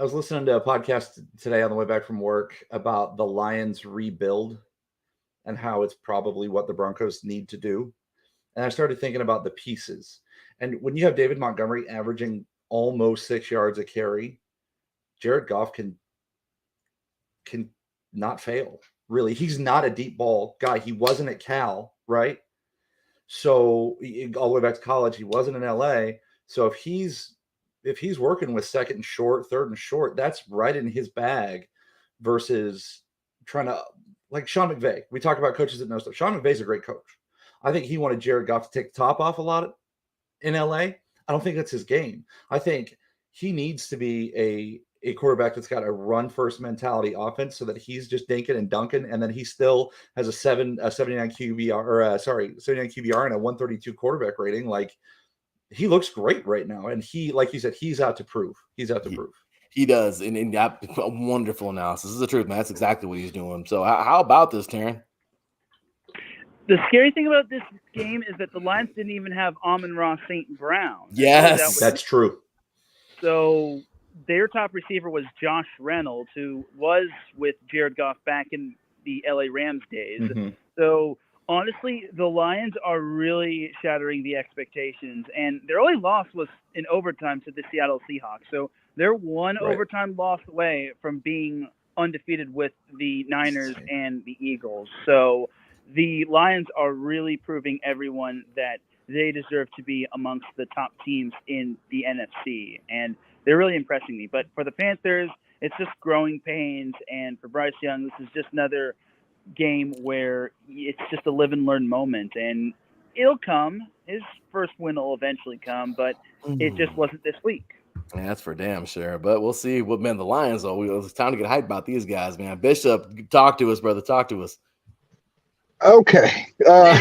was listening to a podcast today on the way back from work about the Lions rebuild and how it's probably what the Broncos need to do. And I started thinking about the pieces. And when you have David Montgomery averaging almost 6 yards a carry, Jared Goff can not fail. Really, he's not a deep ball guy. He wasn't at Cal, right? So all the way back to college, he wasn't in LA. So if he's working with second and short, third and short, that's right in his bag versus trying to, like Sean McVay. We talk about coaches that know stuff. Sean McVay's a great coach. I think he wanted Jared Goff to take the top off a lot in LA. I don't think that's his game. I think he needs to be a quarterback that's got a run first mentality offense so that he's just dinking and dunking. And then he still has a 79 QBR and a 132 quarterback rating. Like, he looks great right now. And he, like you said, he's out to prove. He does. And a wonderful analysis. This is the truth, man. That's exactly what he's doing. So how about this, Teran? The scary thing about this game is that the Lions didn't even have Amon-Ra St. Brown. Yes, that's true. So their top receiver was Josh Reynolds, who was with Jared Goff back in the LA Rams days. Mm-hmm. So honestly, the Lions are really shattering the expectations, and their only loss was in overtime to the Seattle Seahawks. So they're one overtime loss away from being undefeated with the Niners and the Eagles. So the Lions are really proving everyone that they deserve to be amongst the top teams in the NFC, and they're really impressing me. But for the Panthers, it's just growing pains, and for Bryce Young, this is just another game where it's just a live and learn moment, and it'll come. His first win will eventually come, but it just wasn't this week. Yeah, that's for damn sure. But we'll see. What, man, the Lions, though, it's time to get hyped about these guys, man. Bishop, talk to us, brother. Talk to us. Okay. God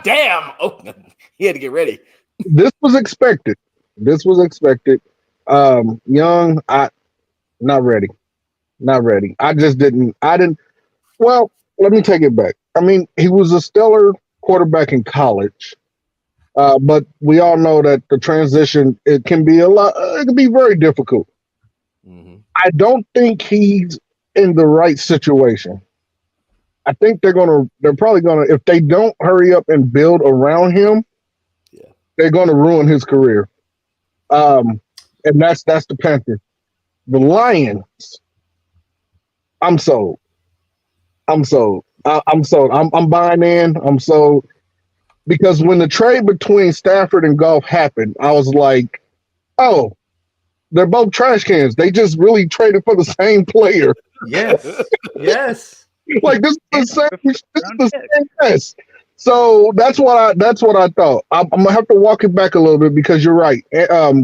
damn. Oh, He had to get ready. This was expected. This was expected. Young, I not ready. Not ready. I just didn't. I didn't. Well, let me take it back. I mean, he was a stellar quarterback in college, but we all know that the transition it can be a lot. It can be very difficult. Mm-hmm. I don't think he's in the right situation. I think they're probably gonna, if they don't hurry up and build around him, Yeah. they're gonna ruin his career. And that's the Panthers. The Lions, I'm sold. I'm sold. I'm sold. I'm buying in. I'm sold because when the trade between Stafford and Goff happened, I was like, oh, they're both trash cans. They just really traded for the same player. Yes. Yes. Like this is the same. This is Round the pick. same mess. So that's what I thought. I'm gonna have to walk it back a little bit because you're right.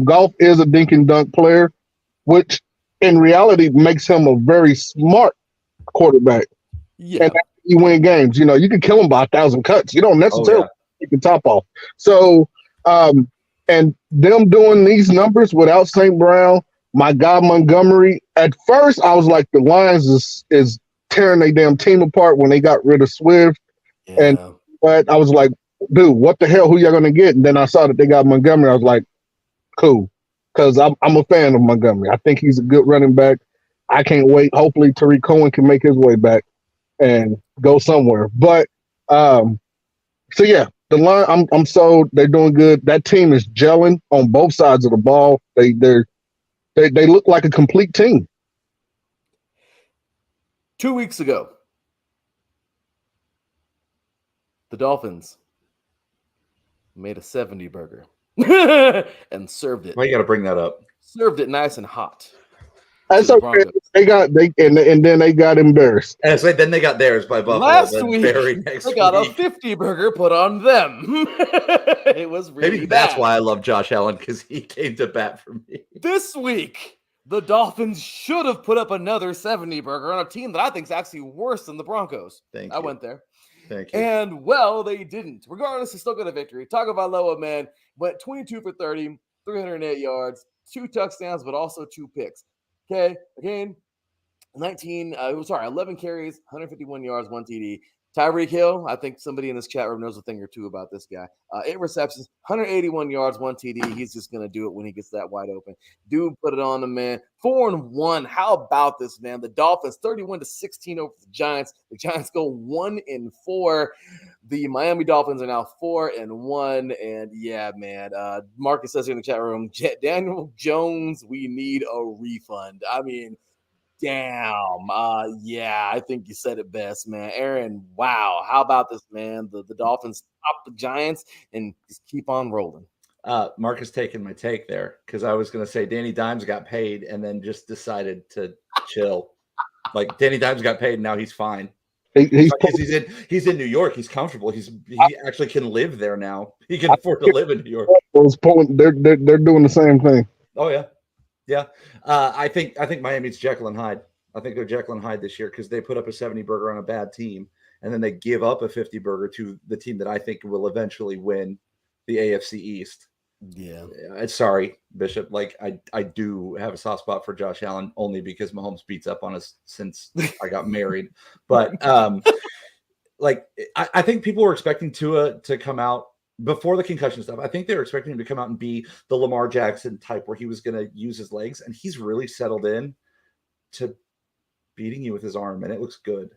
Golf is a dink and dunk player, which in reality makes him a very smart quarterback. Yeah. And you win games. You know, you can kill him by 1,000 cuts. You don't necessarily take the top off. So, and them doing these numbers without St. Brown, my guy Montgomery. At first, I was like, the Lions is tearing their damn team apart when they got rid of Swift. And Yeah. but I was like, dude, what the hell? Who y'all gonna get? And then I saw that they got Montgomery. I was like, cool, because I'm a fan of Montgomery. I think he's a good running back. I can't wait. Hopefully, Tariq Cohen can make his way back and go somewhere. But so yeah, the line. I'm sold. They're doing good. That team is gelling on both sides of the ball. They look like a complete team. 2 weeks ago, the Dolphins made a 70 burger and served it. Why you got to bring that up? Served it nice and hot. That's to the okay. Broncos. And then they got embarrassed. And so then they got theirs by Buffalo. Last the week, very next they got a week. 50 burger put on them. It was really Maybe bad. that's why I love Josh Allen, because he came to bat for me. This week, the Dolphins should have put up another 70 burger on a team that I think is actually worse than the Broncos. Thank I you. went there. Thank you. And, well, they didn't. Regardless, they still got a victory. Tagovailoa, man, went 22 for 30, 308 yards, 2 touchdowns, but also 2 picks. Okay, again, 11 carries, 151 yards, 1 TD. Tyreek Hill, I think somebody in this chat room knows a thing or two about this guy. 8 receptions, 181 yards, 1 TD. He's just going to do it when he gets that wide open. Dude, put it on him, man. 4-1. How about this, man? The Dolphins 31-16 over the Giants. The Giants go 1-4. The Miami Dolphins are now 4-1. And yeah, man. Marcus says here in the chat room, Daniel Jones, we need a refund. I mean, damn. Yeah, I think you said it best, man. Aaron, wow. How about this, man? The Dolphins stop the Giants and just keep on rolling. Marcus taking my take there, because I was going to say Danny Dimes got paid and then just decided to chill. Like, Danny Dimes got paid and now he's fine. He's in New York. He's comfortable. He actually can live there now. He can afford to live in New York. They're doing the same thing. Oh yeah. Yeah, I think Miami's Jekyll and Hyde. I think they're Jekyll and Hyde this year, because they put up a 70 burger on a bad team, and then they give up a 50 burger to the team that I think will eventually win the AFC East. Yeah. Sorry, Bishop. Like, I do have a soft spot for Josh Allen, only because Mahomes beats up on us since I got married. But like, I think people were expecting Tua to come out before the concussion stuff. I think they were expecting him to come out and be the Lamar Jackson type, where he was going to use his legs, and he's really settled in to beating you with his arm, and it looks good.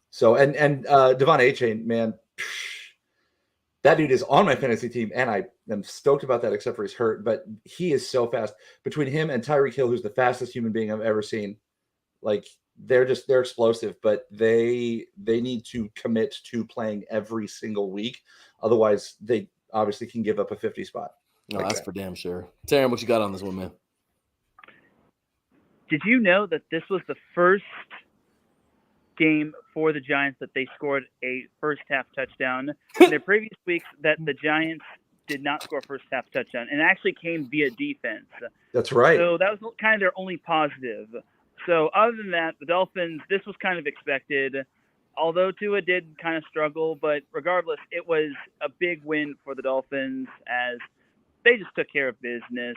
So, and Devon A-Chain, man, that dude is on my fantasy team, and I am stoked about that, except for he's hurt, but he is so fast. Between him and Tyreek Hill, who's the fastest human being I've ever seen, like, they're explosive, but they need to commit to playing every single week. Otherwise, they obviously can give up a 50 spot. No, that's for damn sure. Teran, what you got on this one, man? Did you know that this was the first game for the Giants that they scored a first half touchdown? In their previous weeks, that the Giants did not score first half touchdown, and actually came via defense. That's right. So that was kind of their only positive. So other than that, the Dolphins, this was kind of expected. although Tua did kind of struggle, but regardless, it was a big win for the Dolphins as they just took care of business.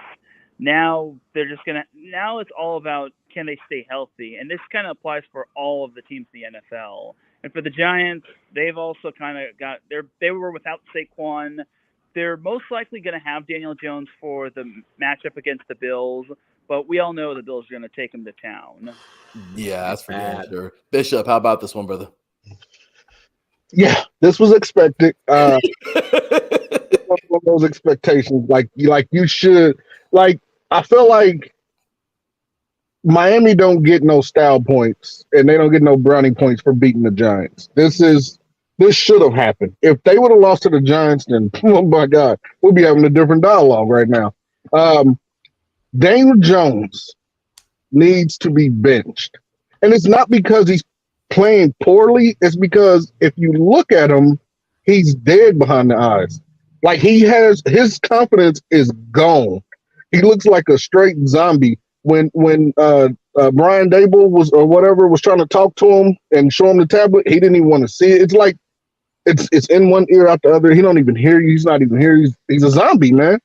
Now they're just gonna. Now it's all about can they stay healthy, and this kind of applies for all of the teams in the NFL. And for the Giants, they've also kind of got they were without Saquon. They're most likely going to have Daniel Jones for the matchup against the Bills, but we all know the Bills are going to take him to town. Yeah, that's for damn sure. Bishop, how about this one, brother? Yeah, this was expected. One of those expectations, like you should. Like I feel like Miami don't get no style points, and they don't get no brownie points for beating the Giants. This should have happened. If they would have lost to the Giants, then oh my God, we'd be having a different dialogue right now. Daniel Jones needs to be benched, and it's not because he's playing poorly. It's because if you look at him, he's dead behind the eyes. Like his confidence is gone. He looks like a straight zombie. When Brian Dable was trying to talk to him and show him the tablet, he didn't even want to see it. It's like it's in one ear out the other. He don't even hear you. He's not even here. He's a zombie, man.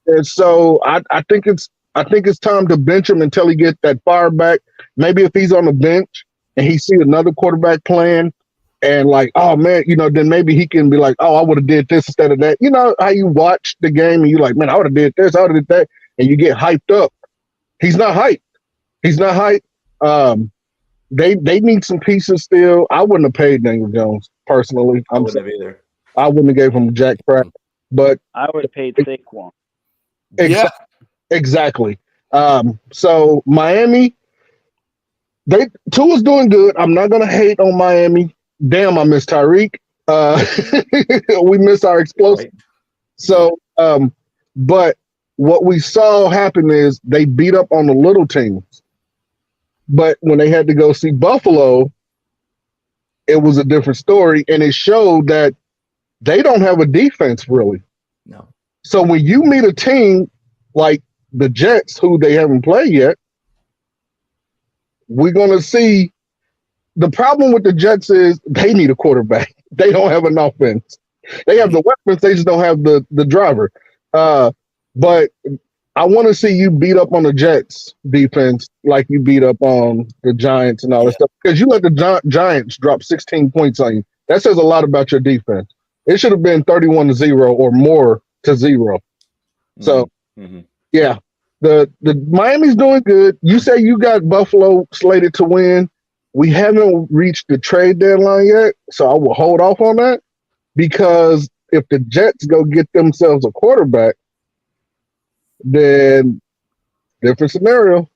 And so I think it's time to bench him until he get that fire back. Maybe if he's on the bench and he see another quarterback playing and like, oh man, then maybe he can be like, oh, I would have did this instead of that. You know how you watch the game and you like, man, I would have did this, I would have did that, and you get hyped up. He's not hyped. They need some pieces still. I wouldn't have paid Daniel Jones personally. I wouldn't have either. I wouldn't have gave him Jack Pratt, but I would have paid Saquon. Exactly. So Miami, Tua's doing good. I'm not gonna hate on Miami. Damn, I miss Tyreek. We miss our explosive. Right. So, but what we saw happen is they beat up on the little teams. But when they had to go see Buffalo, it was a different story, and it showed that they don't have a defense really. No. So when you meet a team like the Jets, who they haven't played yet, we're going to see. The problem with the Jets is they need a quarterback. They don't have an offense. They have the weapons. They just don't have the driver. But I want to see you beat up on the Jets defense like you beat up on the Giants and all that stuff. Because you let the Giants drop 16 points on you. That says a lot about your defense. It should have been 31-0 or more to 0. So, yeah. The Miami's doing good. You say you got Buffalo slated to win. We haven't reached the trade deadline yet, so I will hold off on that because if the Jets go get themselves a quarterback, then different scenario.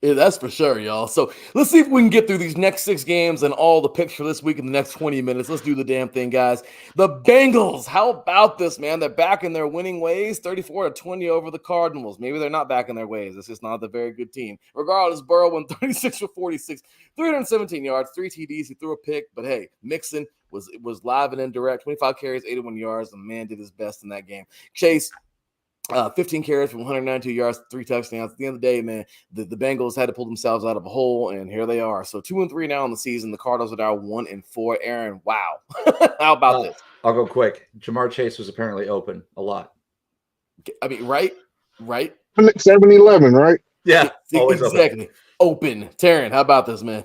Yeah, that's for sure, y'all. So let's see if we can get through these next 6 games and all the picks for this week in the next 20 minutes. Let's do the damn thing, guys. The Bengals, how about this, man? They're back in their winning ways, 34-20 over the Cardinals. Maybe they're not back in their ways. It's just not a very good team. Regardless, Burrow went 36 for 46, 317 yards, 3 TDs. He threw a pick, but hey, Mixon was live and indirect, 25 carries, 81 yards. The man did his best in that game. Chase, 15 carries from 192 yards, 3 touchdowns. At the end of the day, man, the Bengals had to pull themselves out of a hole, and here they are. So 2-3 now in the season. The Cardinals are now 1-4. Aaron, wow. How about this? I'll go quick. Jamar Chase was apparently open a lot. I mean, right? 7-11, right? Yeah, exactly. Open. Teran, how about this, man?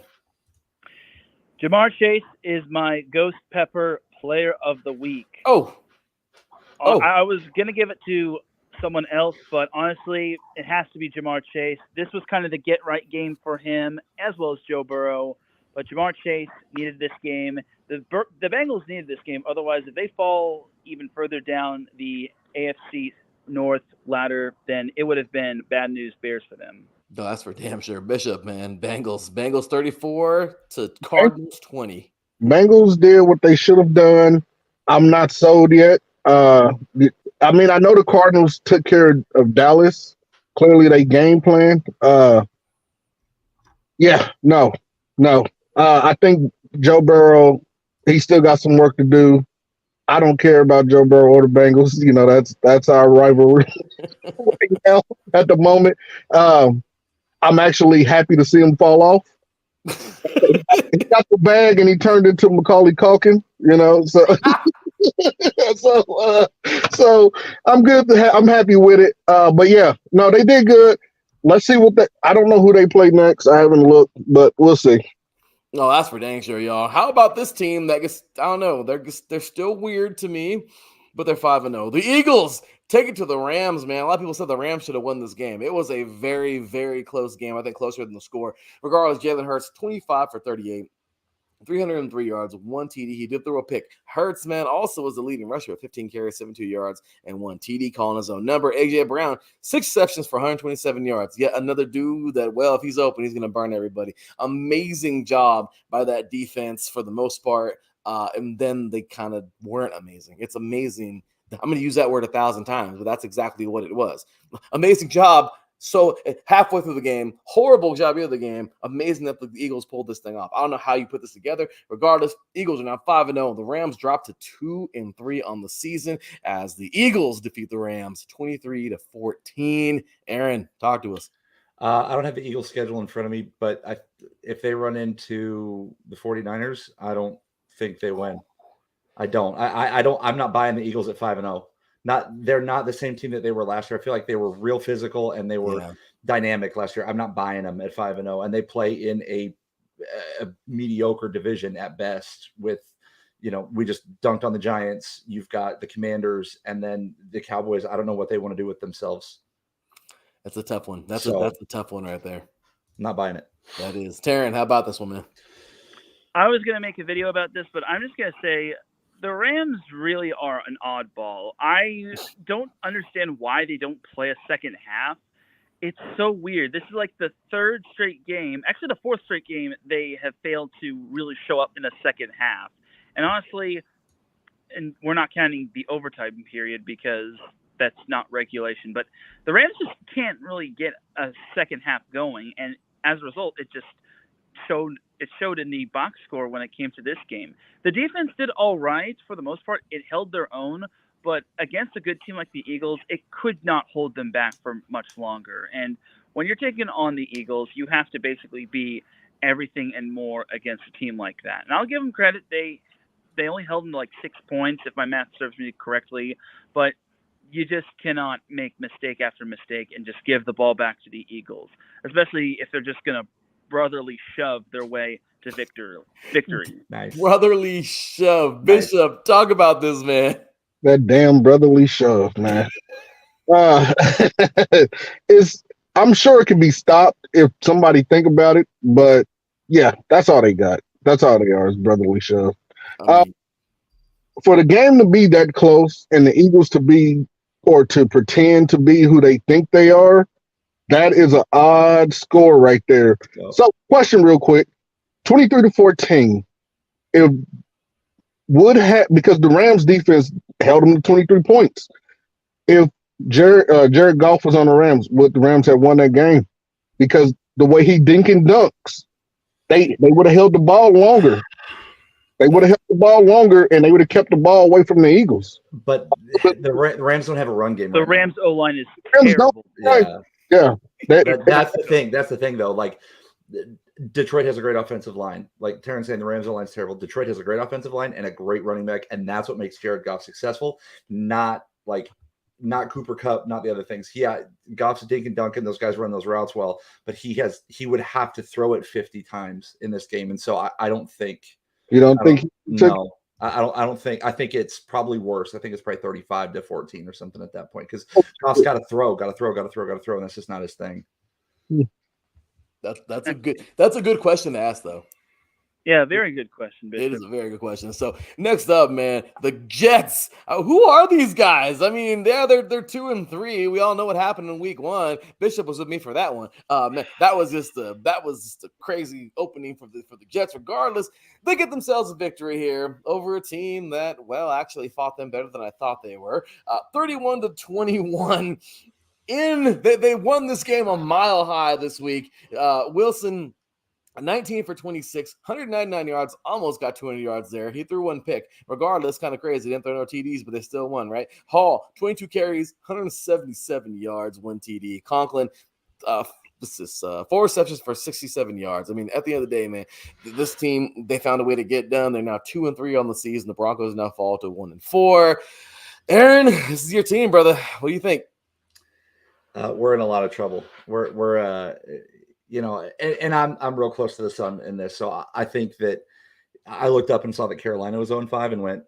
Jamar Chase is my Ghost Pepper Player of the Week. Oh. I was going to give it to someone else, but honestly, it has to be Jamar Chase. This was kind of the get-right game for him, as well as Joe Burrow. But Jamar Chase needed this game. The Bengals needed this game. Otherwise, if they fall even further down the AFC North ladder, then it would have been bad news bears for them. No, that's for damn sure. Bishop, man. Bengals 34 to Cardinals 20. Bengals did what they should have done. I'm not sold yet. I mean, I know the Cardinals took care of Dallas. Clearly, they game planned. No. I think Joe Burrow, he still got some work to do. I don't care about Joe Burrow or the Bengals. You know, that's our rivalry right now at the moment. I'm actually happy to see him fall off He got the bag and he turned into Macaulay Culkin, so so I'm good. I'm happy with it. But yeah, no, they did good. Let's see I don't know who they play next. I haven't looked, but we'll see. No, that's for dang sure, y'all. How about this team that gets, I don't know, they're still weird to me, but they're 5-0. The Eagles take it to the Rams, man. A lot of people said the Rams should have won this game. It was a very, very close game. I think closer than the score. Regardless, Jalen Hurts, 25 for 38. 303 yards, 1 TD. He did throw a pick. Hurts, man, also was the leading rusher with 15 carries, 72 yards, and 1 TD, calling his own number. A.J. Brown, 6 receptions for 127 yards. Yet another dude that, well, if he's open, he's going to burn everybody. Amazing job by that defense for the most part. And then they kind of weren't amazing. It's amazing. I'm going to use that word 1,000 times, but that's exactly what it was. Amazing job. So halfway through the game, horrible job of the game. Amazing that the Eagles pulled this thing off. I don't know how you put this together. Regardless, Eagles are now 5-0. The Rams dropped to 2-3 on the season as the Eagles defeat the Rams 23-14. Aaron, talk to us. I don't have the Eagles schedule in front of me, but if they run into the 49ers, I don't think they win. I don't. I'm not buying the Eagles at 5-0. They're not the same team that they were last year. I feel like they were real physical and they were dynamic last year. I'm not buying them at 5-0, and they play in a mediocre division at best. With, we just dunked on the Giants. You've got the Commanders, and then the Cowboys. I don't know what they want to do with themselves. That's a tough one. That's a tough one right there. Not buying it. That is. Teran, how about this one, man? I was going to make a video about this, but I'm just going to say, the Rams really are an oddball. I don't understand why they don't play a second half. It's so weird. This is like the third straight game, actually the fourth straight game, they have failed to really show up in a second half. And honestly, and we're not counting the overtime period because that's not regulation, but the Rams just can't really get a second half going. And as a result, it showed in the box score when it came to this game. The defense did all right for the most part. It held their own, but against a good team like the Eagles, it could not hold them back for much longer. And when you're taking on the Eagles, you have to basically be everything and more against a team like that. And I'll give them credit. They only held them to like 6 points, if my math serves me correctly, but you just cannot make mistake after mistake and just give the ball back to the Eagles, especially if they're just going to brotherly shove their way to victory. Nice. Brotherly shove. Nice. Bishop, talk about this, man. That damn brotherly shove, man. I'm sure it can be stopped if somebody think about it, but yeah, that's all they got. That's all they are, is brotherly shove. For the game to be that close and the Eagles to be, or to pretend to be who they think they are, that is an odd score right there. Yep. So, question real quick: 23-14. If because the Rams defense held them to 23 points. If Jared Goff was on the Rams, would the Rams have won that game? Because the way he dink and dunks, they would have held the ball longer. They would have held the ball longer, and they would have kept the ball away from the Eagles. But the Rams don't have a run game. The Rams O-line is terrible. Yeah. That's the thing. That's the thing, though. Like, Detroit has a great offensive line. Like Teran saying, the Rams O-line is terrible. Detroit has a great offensive line and a great running back, and that's what makes Jared Goff successful. Not Cooper Kupp, not the other things. Goff's dink and dunking. Those guys run those routes well, but he would have to throw it 50 times in this game, and so I don't think. You don't think? No, I don't think. I think it's probably worse. I think it's probably 35-14 or something at that point, because Goff's got to throw, and that's just not his thing. That's a good question to ask, though. Yeah, very good question, Bishop. It is a very good question. So next up, man, the Jets. Who are these guys? I mean, they're 2-3. We all know what happened in Week 1. Bishop was with me for that one. Man, that was just a crazy opening for the Jets. Regardless, they get themselves a victory here over a team that, well, actually fought them better than I thought they were. 31-21. They won this game a mile high this week. Wilson, 19 for 26, 199 yards, almost got 200 yards there. He threw one pick. Regardless, kind of crazy. Didn't throw no TDs, but they still won, right? Hall, 22 carries, 177 yards, 1 TD. Conklin, the assists, 4 receptions for 67 yards. I mean, at the end of the day, man, this team, they found a way to get done. They're now 2-3 on the season. The Broncos now fall to 1-4. Aaron, this is your team, brother. What do you think? We're in a lot of trouble. We're you know, and I'm real close to the sun in this. So I think that I looked up and saw that Carolina was 0-5 and went,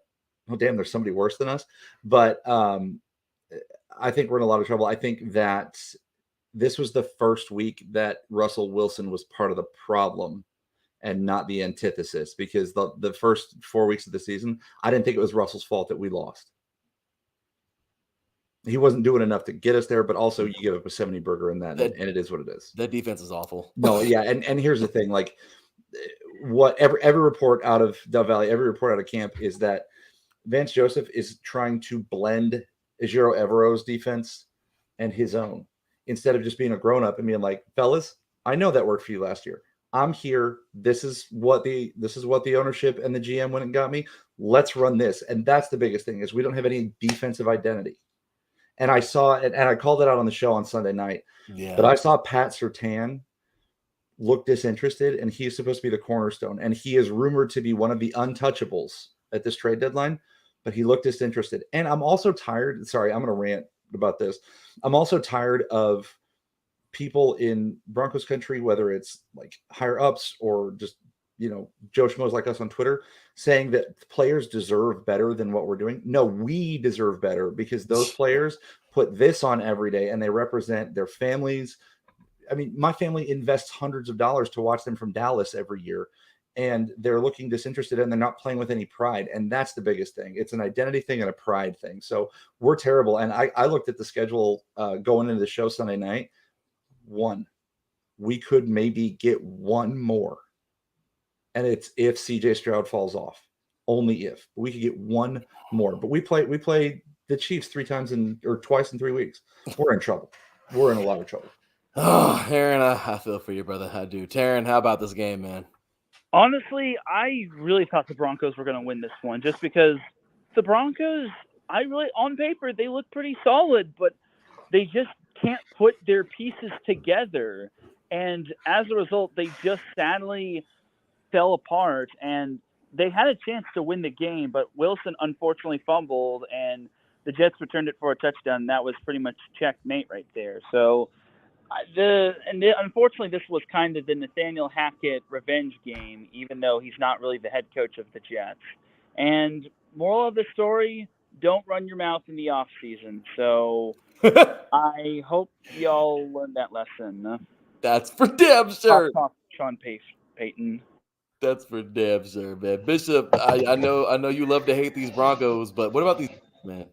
oh, damn, there's somebody worse than us. But I think we're in a lot of trouble. I think that this was the first week that Russell Wilson was part of the problem and not the antithesis, because the first 4 weeks of the season, I didn't think it was Russell's fault that we lost. He wasn't doing enough to get us there, but also you give up a 70 burger in that, and it is what it is. That defense is awful. No, yeah, and here's the thing, like what every report out of Dove Valley, every report out of camp is that Vance Joseph is trying to blend Ejiro Evero's defense and his own, instead of just being a grown-up and being like, fellas, I know that worked for you last year. I'm here. This is what the ownership and the GM went and got me. Let's run this. And that's the biggest thing, is we don't have any defensive identity. And I saw it, and I called it out on the show on Sunday night. Yeah. But I saw Pat Surtain look disinterested, and he is supposed to be the cornerstone. And he is rumored to be one of the untouchables at this trade deadline, but he looked disinterested. And I'm also tired. Sorry, I'm going to rant about this. I'm also tired of people in Broncos country, whether it's like higher ups or just, you know, Joe Schmoes like us on Twitter, saying that players deserve better than what we're doing. No, we deserve better, because those players put this on every day and they represent their families. I mean, my family invests hundreds of dollars to watch them from Dallas every year, and they're looking disinterested and they're not playing with any pride. And that's the biggest thing. It's an identity thing and a pride thing. So we're terrible. And I looked at the schedule going into the show Sunday night. We could maybe get one more. And it's if CJ Stroud falls off. Only if. We could get one more. But we play the Chiefs twice in 3 weeks. We're in trouble. We're in a lot of trouble. Oh, Aaron, I feel for you, brother. I do. Teran, how about this game, man? Honestly, I really thought the Broncos were going to win this one, just because the Broncos, on paper, they look pretty solid, but they just can't put their pieces together. And as a result, they just sadly fell apart, and they had a chance to win the game, but Wilson unfortunately fumbled, and the Jets returned it for a touchdown. That was pretty much checkmate right there. So unfortunately, this was kind of the Nathaniel Hackett revenge game, even though he's not really the head coach of the Jets. And moral of the story, don't run your mouth in the off season. So I hope y'all learned that lesson. That's for damn sure. Talk, Sean Payton. That's for damn sure, man. Bishop, I know you love to hate these Broncos, but what about these, man?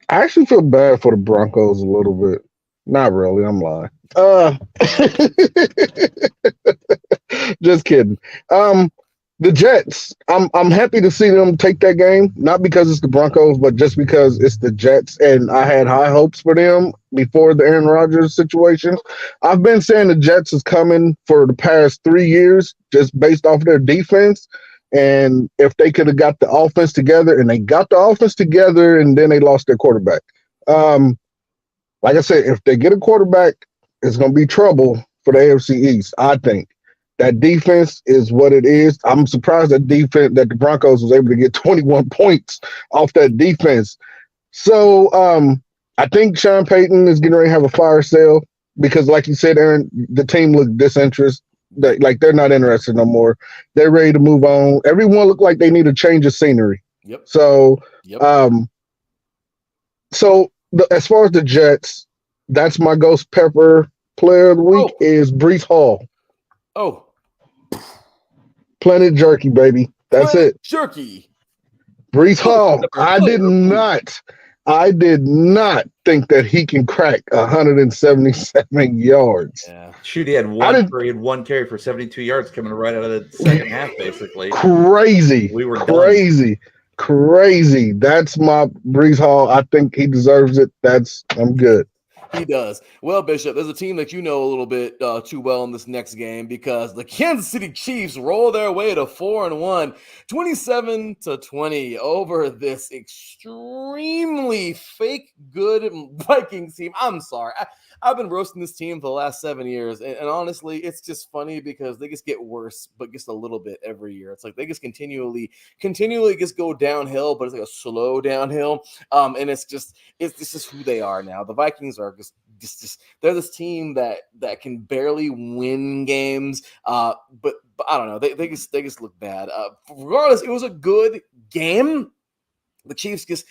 I actually feel bad for the Broncos a little bit. Not really, I'm lying. Just kidding. The Jets, I'm happy to see them take that game, not because it's the Broncos, but just because it's the Jets, and I had high hopes for them before the Aaron Rodgers situation. I've been saying the Jets is coming for the past 3 years, just based off their defense. And if they could have got the offense together, and they got the offense together, and then they lost their quarterback. Like I said, if they get a quarterback, it's going to be trouble for the AFC East, I think. That defense is what it is. I'm surprised that the Broncos was able to get 21 points off that defense. So I think Sean Payton is getting ready to have a fire sale because, like you said, Aaron, the team looked disinterested. They're not interested no more. They're ready to move on. Everyone looked like they need a change of scenery. Yep. So, as far as the Jets, that's my Ghost Pepper player of the week is Breece Hall. Oh. Planet Jerky, baby. That's Planet it. Jerky. Breece Hall. I did not think that he can crack 177 yards. Yeah. Shoot, he had one carry for 72 yards coming right out of the second half, basically. Crazy. We were crazy. That's my Breece Hall. I think he deserves it. I'm good. He does. Well, Bishop, there's a team that you know a little bit too well in this next game because the Kansas City Chiefs roll their way to 4-1, 27-20 over this extremely only fake good Vikings team. I'm sorry. I've been roasting this team for the last 7 years, and honestly, it's just funny because they just get worse, but just a little bit every year. It's like they just continually just go downhill, but it's like a slow downhill. And it's just who they are now. The Vikings are just they're this team that can barely win games. But I don't know. They just look bad. Regardless, it was a good game. The Chiefs just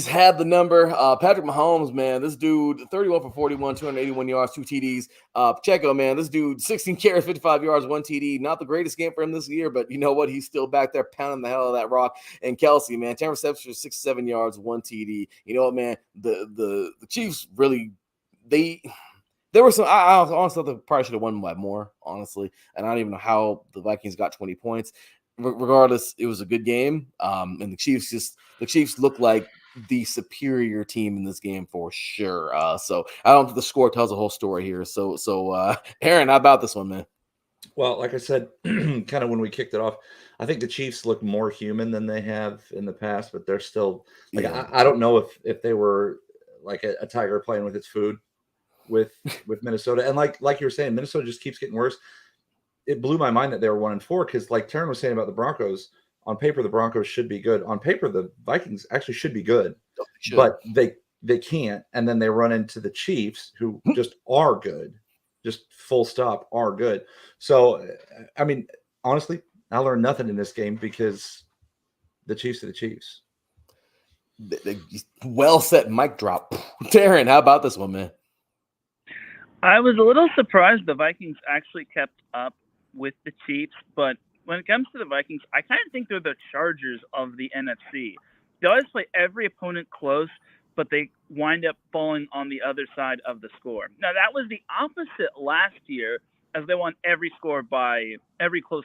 had the number. Patrick Mahomes, man, this dude, 31 for 41, 281 yards, 2 TDs. Pacheco, man, this dude, 16 carries, 55 yards, 1 TD. Not the greatest game for him this year, but you know what? He's still back there pounding the hell out of that rock. And Kelsey, man, 10 receptions, 67 yards, 1 TD. You know what, man? The Chiefs really, there were some. I honestly thought they probably should have won by more, honestly. And I don't even know how the Vikings got 20 points. Regardless, it was a good game. And the Chiefs look like the superior team in this game for sure. So I don't think the score tells the whole story here. So Aaron, how about this one, man? Well, like I said, kind of when we kicked it off, I think the Chiefs look more human than they have in the past, but they're still like, I don't know if they were like a tiger playing with its food with Minnesota. And like you were saying, Minnesota just keeps getting worse. It blew my mind that they were 1-4 because, like Teran was saying about the Broncos, on paper the Broncos should be good. On paper, the Vikings actually should be good, but they can't. And then they run into the Chiefs, who just are good, just full stop are good. So, I mean, honestly, I learned nothing in this game because the Chiefs are the Chiefs. Well set mic drop. Teran, how about this one, man? I was a little surprised the Vikings actually kept up with the Chiefs, but when it comes to the Vikings, I kind of think they're the Chargers of the NFC. They always play every opponent close, but they wind up falling on the other side of the score. Now, that was the opposite last year, as they won every close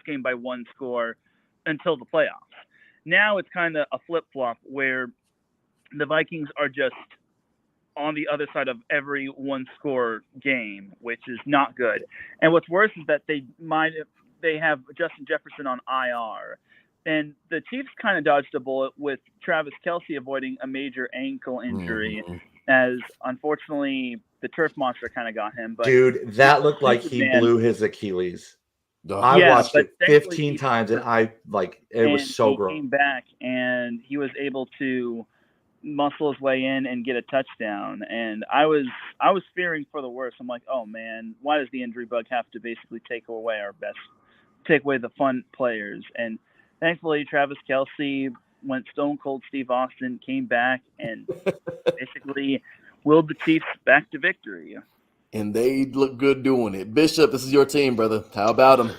game by 1 score until the playoffs. Now it's kind of a flip-flop where the Vikings are just on the other side of every 1-score game, which is not good. And what's worse is that they have Justin Jefferson on IR. And the Chiefs kind of dodged a bullet with Travis Kelce avoiding a major ankle injury, as unfortunately the turf monster kind of got him. But dude, that looked like he blew his Achilles. I watched it 15 times, and it was so gross. He came back, and he was able to muscle his way in and get a touchdown. And I was fearing for the worst. I'm like, oh man, why does the injury bug have to basically take away the fun players? And thankfully, Travis Kelce went stone cold Steve Austin, came back, and basically willed the Chiefs back to victory. And they look good doing it. Bishop, this is your team, brother. How about them?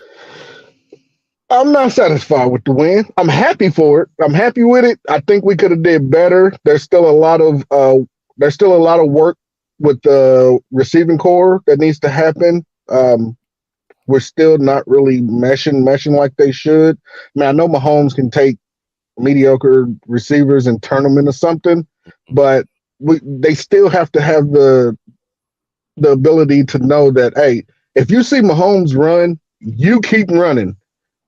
I'm not satisfied with the win. I'm happy for it. I'm happy with it. I think we could have did better. There's still a lot of work with the receiving core that needs to happen. We're still not really meshing like they should. I mean, I know Mahomes can take mediocre receivers and turn them into something, but they still have to have the ability to know that, hey, if you see Mahomes run, you keep running,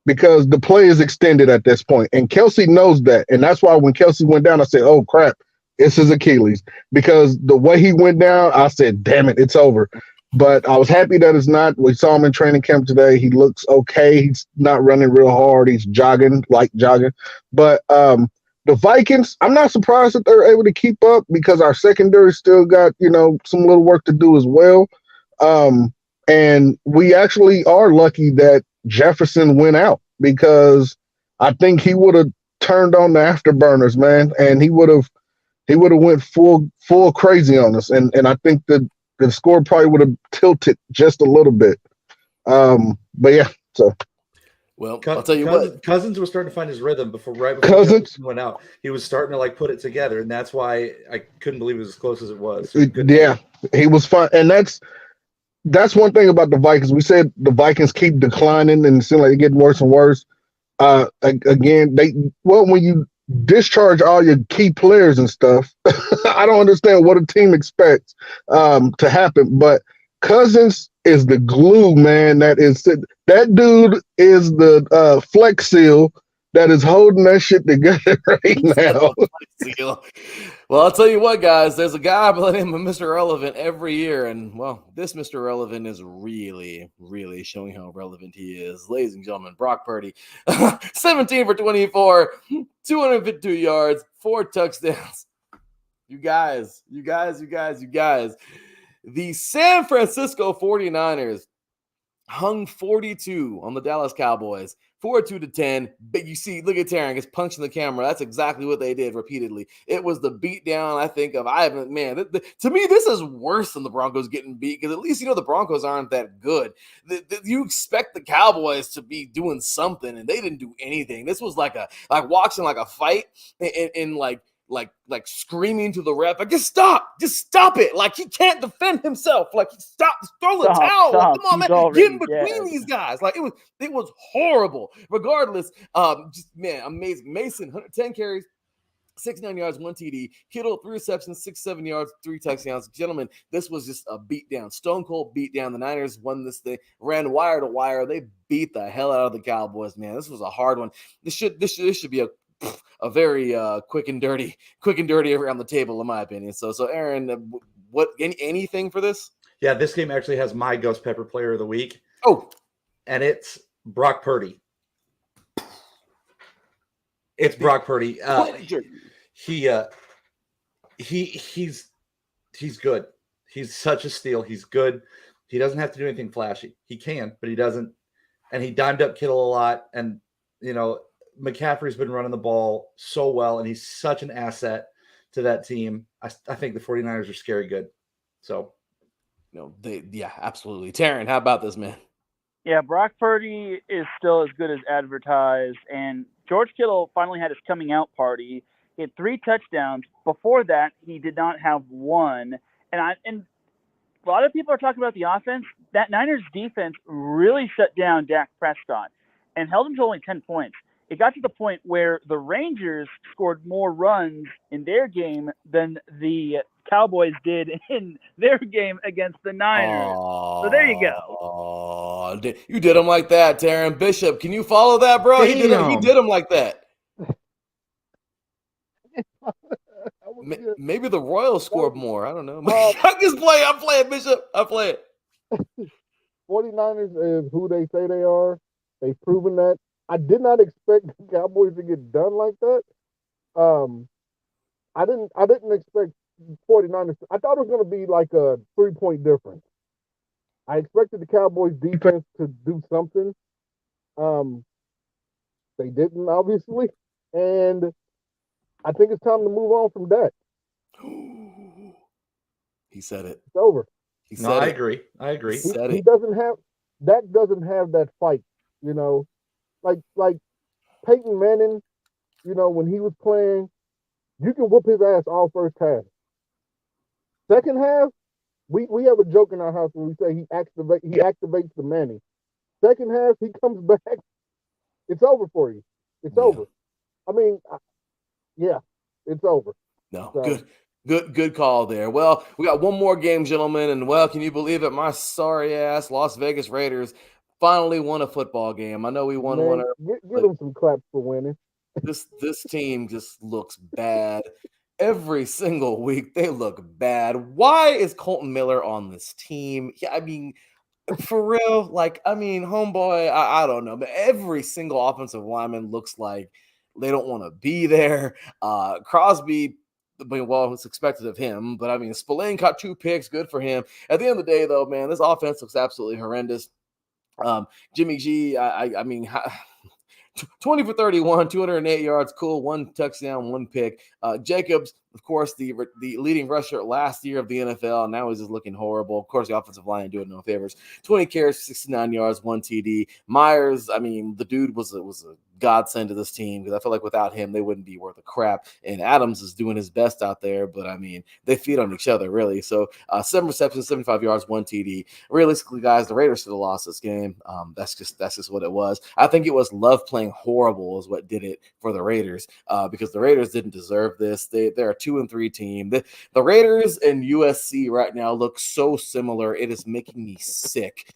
because the play is extended at this point. And Kelce knows that. And that's why when Kelce went down, I said, oh, crap, it's his Achilles. Because the way he went down, I said, damn it, it's over. But I was happy that it's not. We saw him in training camp today. He looks okay. He's not running real hard. He's jogging. But the Vikings, I'm not surprised that they're able to keep up, because our secondary still got, some little work to do as well. And we actually are lucky that Jefferson went out, because I think he would have turned on the afterburners, man, and he would have went full crazy on us. And I think the score probably would have tilted just a little bit. But yeah, so. Well, I'll tell you what. Cousins was starting to find his rhythm before Cousins went out. He was starting to put it together, and that's why I couldn't believe it was as close as it was. Yeah, he was fine, and that's one thing about the Vikings. We said the Vikings keep declining, and it seems like they're getting worse and worse. Again, when you discharge all your key players and stuff, I don't understand what a team expects to happen. But Cousins is the glue, man. That dude is the Flex Seal that is holding that shit together right now. Well, I'll tell you what, guys. There's a guy by the name of Mr. Relevant every year, and well, this Mr. Relevant is really, really showing how relevant he is. Ladies and gentlemen, Brock Purdy, 17 for 24, 252 yards, 4 touchdowns. You guys. The San Francisco 49ers hung 42 on the Dallas Cowboys, 42-10. But you see, look at Teran, gets punched in the camera. That's exactly what they did repeatedly. It was the beatdown, I think, of Ivan. Man, to me, this is worse than the Broncos getting beat, because at least, the Broncos aren't that good. You expect the Cowboys to be doing something, and they didn't do anything. This was like watching like a fight in like screaming to the ref, like, just stop it. Like, he can't defend himself. Like, stop, throw the towel. Like, come on, man, get in between these guys. Like, it was horrible. Regardless, just, man, amazing. Mason, 110 carries, 69 yards, 1 TD. Kittle, 3 receptions, 67 yards, 3 touchdowns. Gentlemen, this was just a beatdown, stone cold beatdown. The Niners won this thing, ran wire to wire. They beat the hell out of the Cowboys, man. This was a hard one. This should be a very quick and dirty around the table, in my opinion. So Aaron, what anything for this? Yeah, this game actually has my Ghost Pepper Player of the Week. Oh, and it's Brock Purdy. It's Brock Purdy. He's good. He's such a steal. He's good. He doesn't have to do anything flashy. He can, but he doesn't. And he dimed up Kittle a lot. And McCaffrey's been running the ball so well, and he's such an asset to that team. I think the 49ers are scary good. So, absolutely. Teran, how about this, man? Yeah, Brock Purdy is still as good as advertised, and George Kittle finally had his coming out party. He had 3 touchdowns. Before that, he did not have 1. And a lot of people are talking about the offense. That Niners defense really shut down Dak Prescott and held him to only 10 points. It got to the point where the Rangers scored more runs in their game than the Cowboys did in their game against the Niners. So there you go. Oh, you did him like that, Teran. Bishop, can you follow that, bro? He did him like that. Maybe the Royals scored more. I don't know. I'm playing, Bishop. I play it. 49ers is who they say they are. They've proven that. I did not expect the Cowboys to get done like that. I didn't expect 49ers. I thought it was going to be like a 3-point difference. I expected the Cowboys defense to do something. They didn't, obviously. And I think it's time to move on from that. He said it. It's over. I agree. He doesn't have that fight, like Peyton Manning, when he was playing, you can whoop his ass all first half. Second half, we have a joke in our house when we say he activates the Manning. Second half, he comes back. It's over for you. It's over. I mean, it's over. No, so. Good call there. Well, we got one more game, gentlemen, and well, can you believe it? My sorry ass Las Vegas Raiders finally won a football game. I know we won one. Give them some claps for winning. This team just looks bad. Every single week, they look bad. Why is Colton Miller on this team? Yeah, I mean, for real, homeboy, I don't know. But every single offensive lineman looks like they don't want to be there. Crosby, well, it's expected of him. But, Spillane caught 2 picks. Good for him. At the end of the day, though, man, this offense looks absolutely horrendous. Jimmy G, 20 for 31, 208 yards, cool, 1 touchdown, 1 pick. Jacobs, of course, the leading rusher last year of the NFL. Now he's just looking horrible. Of course, the offensive line doing no favors. 20 carries, 69 yards, 1 TD. Myers, the dude was a godsend to this team, because I feel like without him, they wouldn't be worth a crap. And Adams is doing his best out there, but they feed on each other, really. So 7 receptions, 75 yards, 1 TD. Realistically, guys, the Raiders should have lost this game. That's just what it was. I think it was Love playing horrible is what did it for the Raiders, because the Raiders didn't deserve this. They're a 2-3 team. The Raiders and USC right now look so similar. It is making me sick.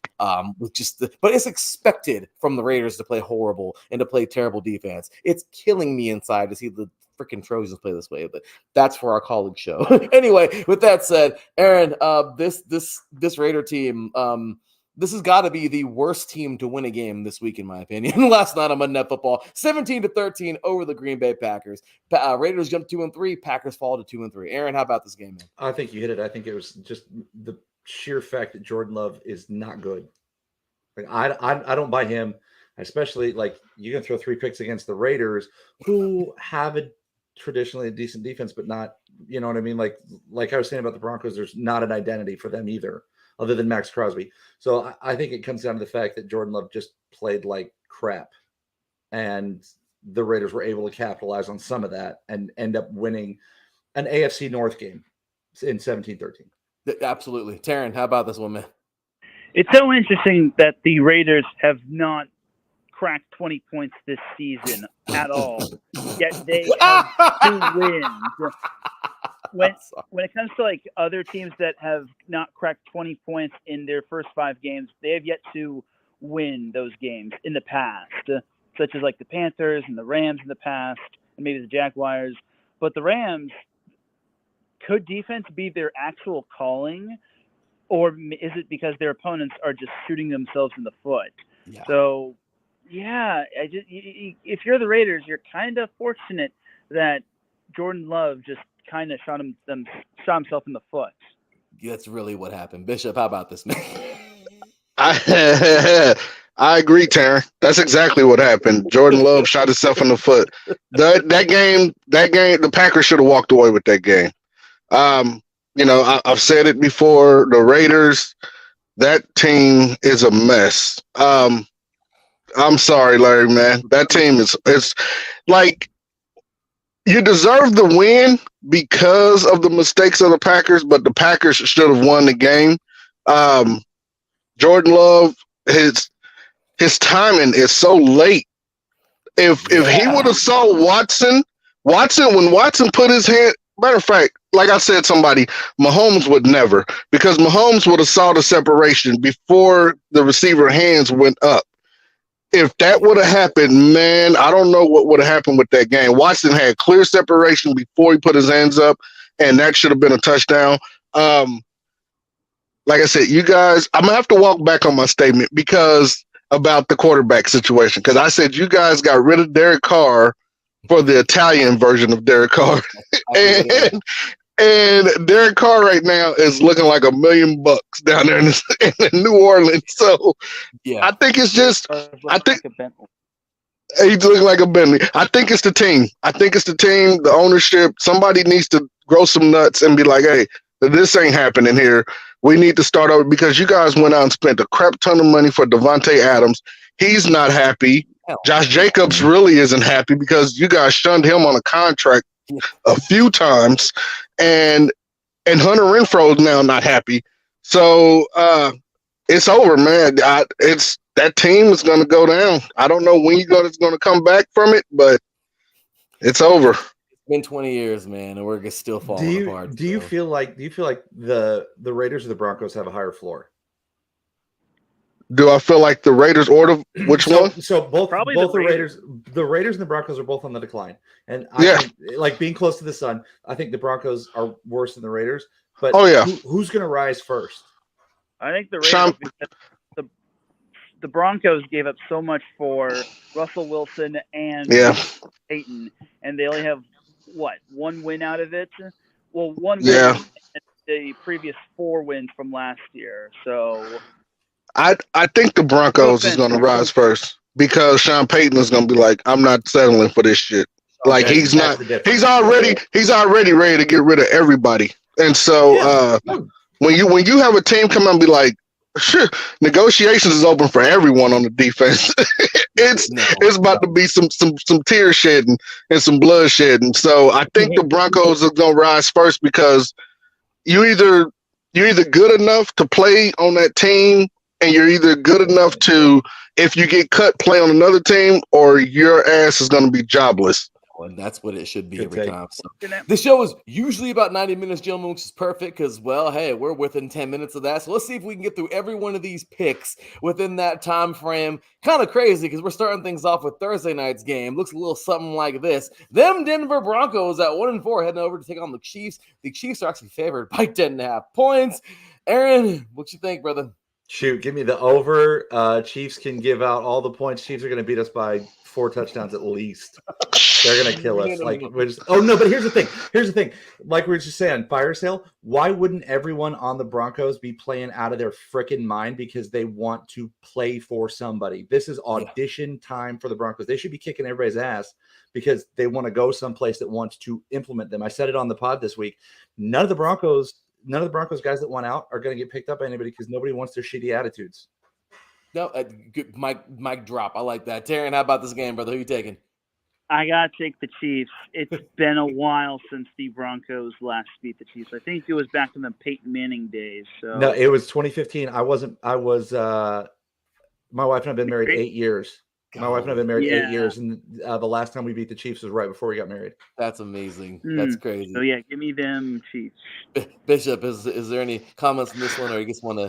with but it's expected from the Raiders to play horrible and to play terrible defense. It's killing me inside to see the freaking Trojans play this way, but that's for our college show. Anyway, with that said, Aaron, this Raider team, this has got to be the worst team to win a game this week, in my opinion. Last night on Monday Night Football, 17-13 over the Green Bay Packers. Raiders jump 2-3, Packers fall to 2-3. Aaron, how about this game, man? I think you hit it. I think it was just the sheer fact that Jordan Love is not good. Like I don't buy him, especially like you can throw 3 picks against the Raiders, who have traditionally a decent defense, but not, you know what I mean? Like I was saying about the Broncos, there's not an identity for them either, other than Max Crosby. So I think it comes down to the fact that Jordan Love just played like crap, and the Raiders were able to capitalize on some of that and end up winning an AFC North game in 17-13. Absolutely. Teran, how about this one, man? It's so interesting that the Raiders have not cracked 20 points this season at all, yet they have 2 wins. When it comes to like other teams that have not cracked 20 points in their first 5 games, they have yet to win those games in the past, such as like the Panthers and the Rams in the past, and maybe the Jaguars. But the Rams, could defense be their actual calling, or is it because their opponents are just shooting themselves in the foot? Yeah. So, yeah, if you're the Raiders, you're kind of fortunate that Jordan Love just kind of shot himself in the foot. That's really what happened. Bishop, how about this, man? I agree, Teran. That's exactly what happened. Jordan Love shot himself in the foot. That game, the Packers should have walked away with that game. I've said it before. The Raiders, that team is a mess. I'm sorry, Larry, man. That team is like, you deserve the win because of the mistakes of the Packers, but the Packers should have won the game. Jordan Love, his timing is so late. If he would have saw Watson, when Watson put his hand, matter of fact, like I said, Mahomes would never, because Mahomes would have saw the separation before the receiver hands went up. If that would have happened, man, I don't know what would have happened with that game. Watson had clear separation before he put his hands up, and that should have been a touchdown. Like I said, you guys, I'm going to have to walk back on my statement because about the quarterback situation, because I said you guys got rid of Derek Carr for the Italian version of Derek Carr. And Derek Carr right now is looking like $1 million down there in New Orleans. So yeah, I think it's just, he's looking like a Bentley. I think it's the team. The ownership. Somebody needs to grow some nuts and be like, hey, this ain't happening here. We need to start over, because you guys went out and spent a crap ton of money for Devontae Adams. He's not happy. Josh Jacobs really isn't happy because you guys shunned him on a contract a few times, and Hunter Renfrow is now not happy. So it's over, man. That team is going to go down. I don't know when it's going to come back from it, but it's over. It's been 20 years, man, and we're still falling apart. Do you feel like the Raiders or the Broncos have a higher floor? Do I feel like the Raiders one? So both the Raiders and the Broncos are both on the decline. And I think, like being close to the sun, I think the Broncos are worse than the Raiders. But who's going to rise first? I think the Raiders, because the Broncos gave up so much for Russell Wilson and Peyton, and they only have one win out of it. Well, one win and the previous 4 wins from last year. So I think the Broncos is going to rise first, because Sean Payton is going to be like, I'm not settling for this shit. Like he's already ready to get rid of everybody. And so when you have a team come out and be like, sure, negotiations is open for everyone on the defense. It's about to be some tear shedding and some blood shedding. So I think the Broncos are going to rise first, because you're either good enough to play on that team, and you're either good enough to, if you get cut, play on another team, or your ass is going to be jobless. and that's what it should be Good every take. time. So the show is usually about 90 minutes, gentlemen, which is perfect because, well, hey, we're within 10 minutes of that. So let's see if we can get through every one of these picks within that time frame. Kind of crazy because we're starting things off with Thursday night's game. Looks a little something like this. Them Denver Broncos at 1-4 heading over to take on the Chiefs. The Chiefs are actually favored by 10.5 points. Aaron, what you think, brother? Shoot, give me the over. Chiefs can give out all the points. Chiefs are going to beat us by 4 touchdowns at least. They're going to kill us. Like we're just. Oh no! But here's the thing. Here's the thing. Like we were just saying, fire sale. Why wouldn't everyone on the Broncos be playing out of their freaking mind because they want to play for somebody? This is audition time for the Broncos. They should be kicking everybody's ass because they want to go someplace that wants to implement them. I said it on the pod this week. None of the Broncos guys that want out are going to get picked up by anybody because nobody wants their shitty attitudes. No, good mic drop. I like that. Teran, how about this game, brother? Who you taking? I got to take the Chiefs. It's been a while since the Broncos last beat the Chiefs. I think it was back in the Peyton Manning days. So no, it was 2015. My wife and I have been married 8 years. My wife and I have been married 8 years, and the last time we beat the Chiefs was right before we got married. That's amazing. That's crazy. So yeah, give me them Chiefs. Bishop, is there any comments on this one, or you just want to?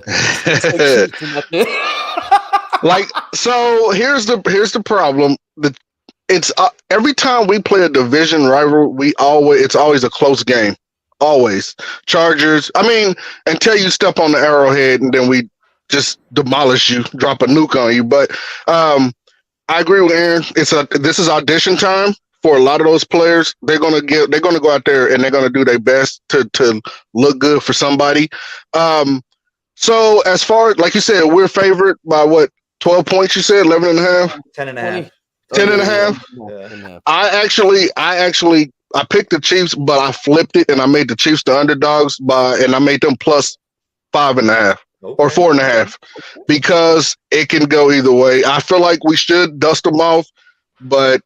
Like, so here's the problem. It's every time we play a division rival, it's always a close game. Always Chargers. I mean, until you step on the Arrowhead, and then we just demolish you, drop a nuke on you. But I agree with Aaron. This is audition time for a lot of those players. They're gonna go out there and they're gonna do their best to look good for somebody. So as far as, like you said, we're favored by what, 12 points? You said 11 and a half, 10 and a half. 10 and a half. Yeah. I picked the Chiefs, but I flipped it and I made the Chiefs the underdogs and I made them plus 5.5. Okay. Or 4.5, because it can go either way. I feel like we should dust them off, but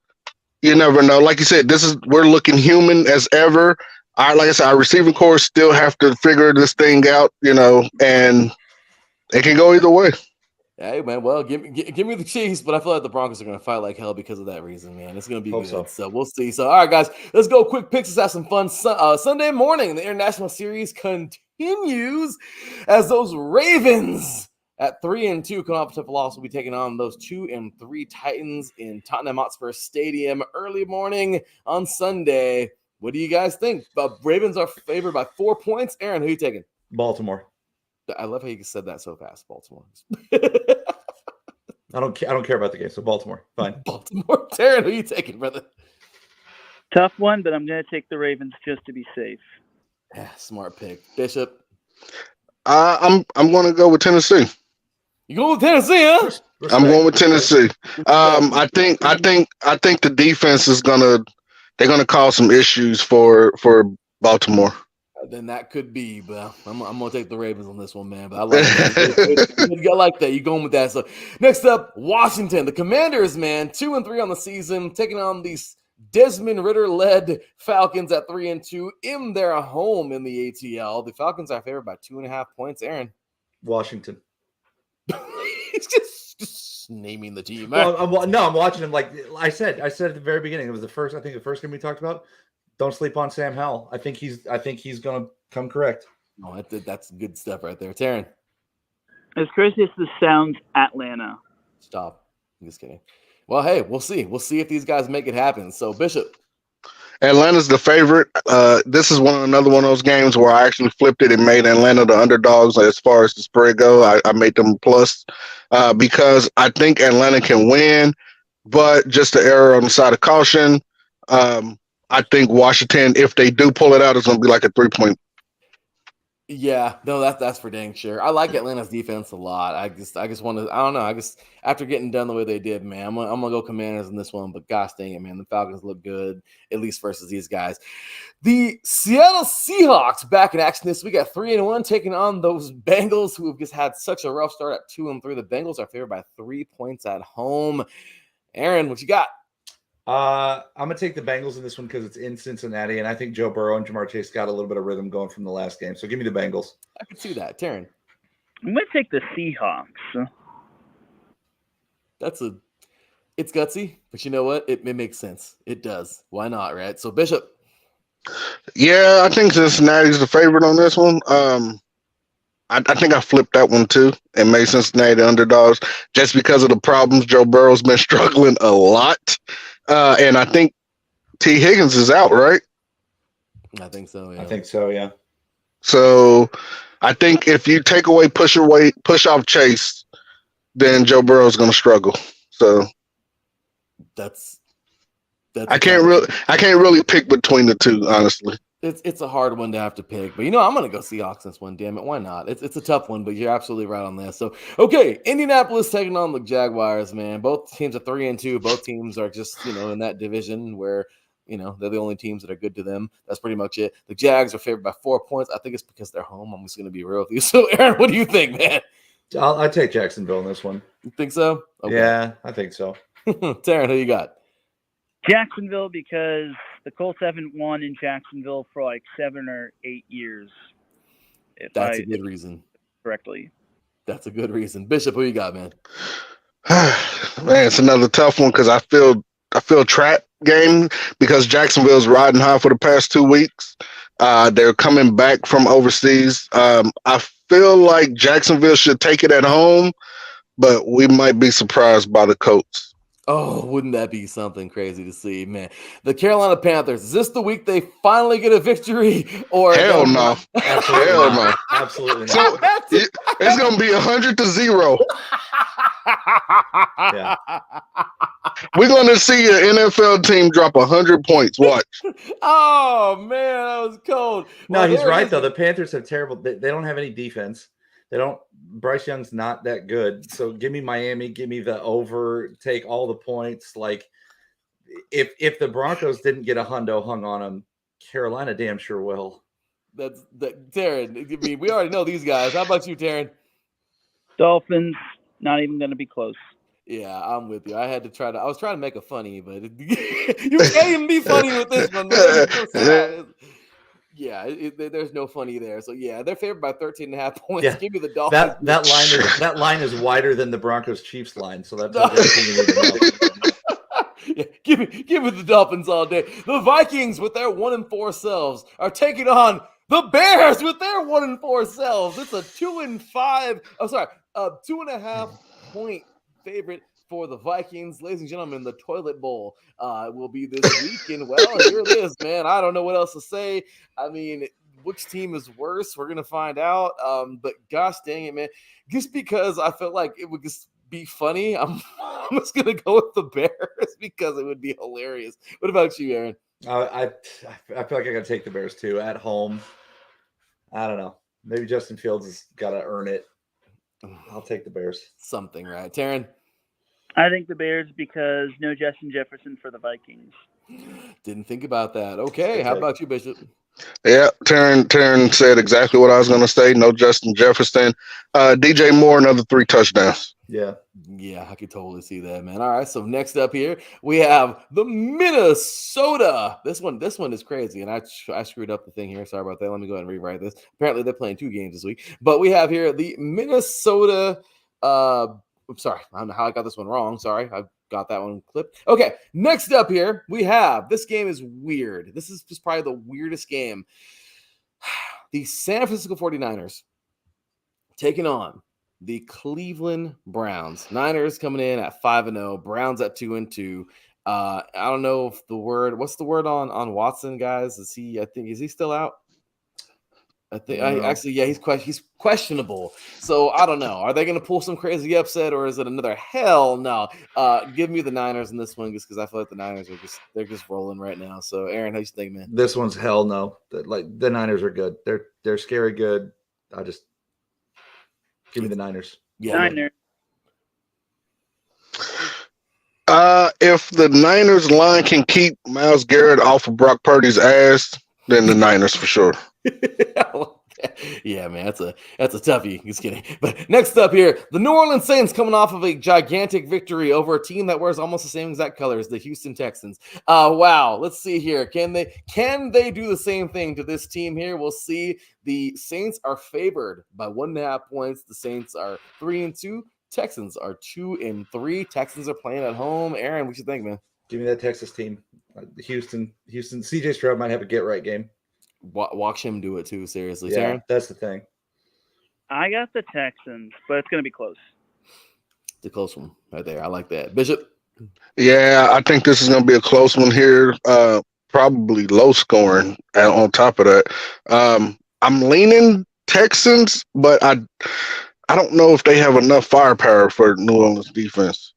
you never know. Like you said, we're looking human as ever. Like I said, our receiving corps still have to figure this thing out, and it can go either way. Hey man, well, give me the Chiefs, but I feel like the Broncos are going to fight like hell because of that reason, man. It's going to be good. So we'll see. So all right, guys, let's go quick picks. Let's have some fun. Sunday morning, the International Series continues as those Ravens at 3-2 come off a tough loss. Will be taking on those 2-3 Titans in Tottenham Hotspur Stadium early morning on Sunday. What do you guys think? Ravens are favored by 4 points. Aaron, who are you taking? Baltimore. I love how you said that so fast. Baltimore. I don't care about the game. So Baltimore, fine. Baltimore. Teran, who are you taking, brother? Tough one, but I'm going to take the Ravens just to be safe. Yeah, smart pick. Bishop. I'm going to go with Tennessee. You going with Tennessee, huh? I'm going with Tennessee. I think the defense is they're gonna cause some issues for Baltimore. Then that could be, but I'm gonna take the Ravens on this one, man. But I like that. I like that. You're going with that. So next up, Washington, the Commanders, man, 2-3 on the season, taking on these Desmond Ritter-led Falcons at 3-2 in their home in the ATL. The Falcons are favored by 2.5 points. Aaron, Washington. He's just naming the team. Well, I'm watching him. Like I said at the very beginning, it was the first game we talked about. Don't sleep on Sam Howell. I think he's going to come correct. Oh, that's good stuff right there. Teran. As crazy as this sounds, Atlanta. Stop. I'm just kidding. Well, hey, we'll see. We'll see if these guys make it happen. So, Bishop. Atlanta's the favorite. This is another one of those games where I actually flipped it and made Atlanta the underdogs as far as the spread go. I made them plus because I think Atlanta can win, but just to err on the side of caution, I think Washington, if they do pull it out, it's going to be like a 3-point. Yeah, no, that's for dang sure. I like Atlanta's defense a lot. I just want to. I don't know. I guess after getting done the way they did, man, I'm gonna go Commanders in this one. But gosh dang it, man, the Falcons look good at least versus these guys. The Seattle Seahawks back in action this week at 3-1, taking on those Bengals who have just had such a rough start at 2-3. The Bengals are favored by 3 points at home. Aaron, what you got? I'm gonna take the Bengals in this one because it's in Cincinnati, and I think Joe Burrow and Jamar Chase got a little bit of rhythm going from the last game. So give me the Bengals. I could see that. Teran. I'm gonna take the Seahawks. That's It's gutsy, but you know what? It makes sense. It does. Why not, right? So Bishop. Yeah, I think Cincinnati's the favorite on this one. I think I flipped that one too and made Cincinnati the underdogs just because of the problems. Joe Burrow's been struggling a lot. And I think T. Higgins is out, right? I think so. Yeah. I think so. Yeah. So I think if you take away push off Chase, then Joe Burrow's going to struggle. So That's I can't really pick between the two, honestly. It's a hard one to have to pick, but I'm gonna go Seahawks this one. Damn it, why not? It's a tough one, but you're absolutely right on this. So okay, Indianapolis taking on the Jaguars, man. Both teams are 3-2. Both teams are just in that division where they're the only teams that are good to them. That's pretty much it. The Jags are favored by 4 points. I think it's because they're home. I'm just gonna be real with you. So Aaron, what do you think, man? I'll take Jacksonville in this one. You think so? Okay. Yeah, I think so. Teran, who you got? Jacksonville, because the Colts haven't won in Jacksonville for like 7 or 8 years. That's a good reason. Correctly. That's a good reason. Bishop, who you got, man? Man, it's another tough one because I feel trap game because Jacksonville's riding high for the past 2 weeks. They're coming back from overseas. I feel like Jacksonville should take it at home, but we might be surprised by the Colts. Oh, wouldn't that be something crazy to see, man? The Carolina Panthers, is this the week they finally get a victory? Or hell no. Absolutely hell not. no. Absolutely So not. it's gonna be 100-0. Yeah. We're gonna see an NFL team drop 100 points. Watch. Oh man, that was cold. No, Well, he's there right it is. though. The Panthers have terrible. They don't have any defense. They don't. Bryce Young's not that good. So give me Miami. Give me the over. Take all the points. Like if the Broncos didn't get a hundo hung on them, Carolina damn sure will. That's Teran. I mean, we already know these guys. How about you, Teran? Dolphins, not even going to be close. Yeah, I'm with you. I was trying to make a funny, but you can't even be funny with this one, man. It's so sad. Yeah, there's no funny there. So yeah, they're favored by 13.5 points. Yeah. Give me the Dolphins. That line is wider than the Broncos Chiefs line. So that's everything you need to know. Yeah, give me the Dolphins all day. The Vikings with their 1-4 selves are taking on the Bears with their 1-4 selves. It's a 2-5. Oh, sorry, 2.5 point favorite for the Vikings. Ladies and gentlemen, the toilet bowl will be this weekend. Well, here it is, man. I don't know what else to say. I mean, which team is worse? We're gonna find out. But gosh dang it, man! Just because I felt like it would just be funny, I'm just gonna go with the Bears because it would be hilarious. What about you, Aaron? I feel like I got to take the Bears too at home. I don't know. Maybe Justin Fields has got to earn it. I'll take the Bears. Something, right, Teran? I think the Bears because no Justin Jefferson for the Vikings. Didn't think about that. Okay, how about you, Bishop? Yeah, Teran said exactly what I was going to say. No Justin Jefferson. DJ Moore, another 3 touchdowns. Yeah, I could totally see that, man. All right, so next up here we have the Minnesota. This one is crazy, and I screwed up the thing here. Sorry about that. Let me go ahead and rewrite this. Apparently, they're playing 2 games this week, but we have here the Minnesota. I'm sorry, I don't know how I got this one wrong. Sorry, I got that one clipped. Okay, next up here we have this game is weird. This is just probably the weirdest game. The San Francisco 49ers taking on the Cleveland Browns. Niners coming in at 5-0, Browns at 2-2. I don't know if what's the word on Watson, guys? Is he still out? I think he's questionable. So I don't know. Are they going to pull some crazy upset, or is it another hell no? Give me the Niners in this one, just because I feel like the Niners they're just rolling right now. So Aaron, how you think, man? This one's hell no. Like the Niners are good. They're scary good. Give me the Niners. Yeah, Niners. If the Niners line can keep Myles Garrett off of Brock Purdy's ass, then the Niners for sure. Yeah, man, that's a toughie. Just kidding. But next up here, the New Orleans Saints coming off of a gigantic victory over a team that wears almost the same exact colors, the Houston Texans. Wow. Let's see here. Can they do the same thing to this team here? We'll see. The Saints are favored by 1.5 points. The Saints are 3-2. Texans are 2-3. Texans are playing at home. Aaron, what you think, man? Give me that Texas team. Houston. CJ Stroud might have a get-right game. Watch him do it, too, seriously. Yeah, Teran? that's the thing. I got the Texans, but it's going to be close. The close one right there. I like that. Bishop? Yeah, I think this is going to be a close one here. Probably low scoring. And on top of that, I'm leaning Texans, but I don't know if they have enough firepower for New Orleans defense.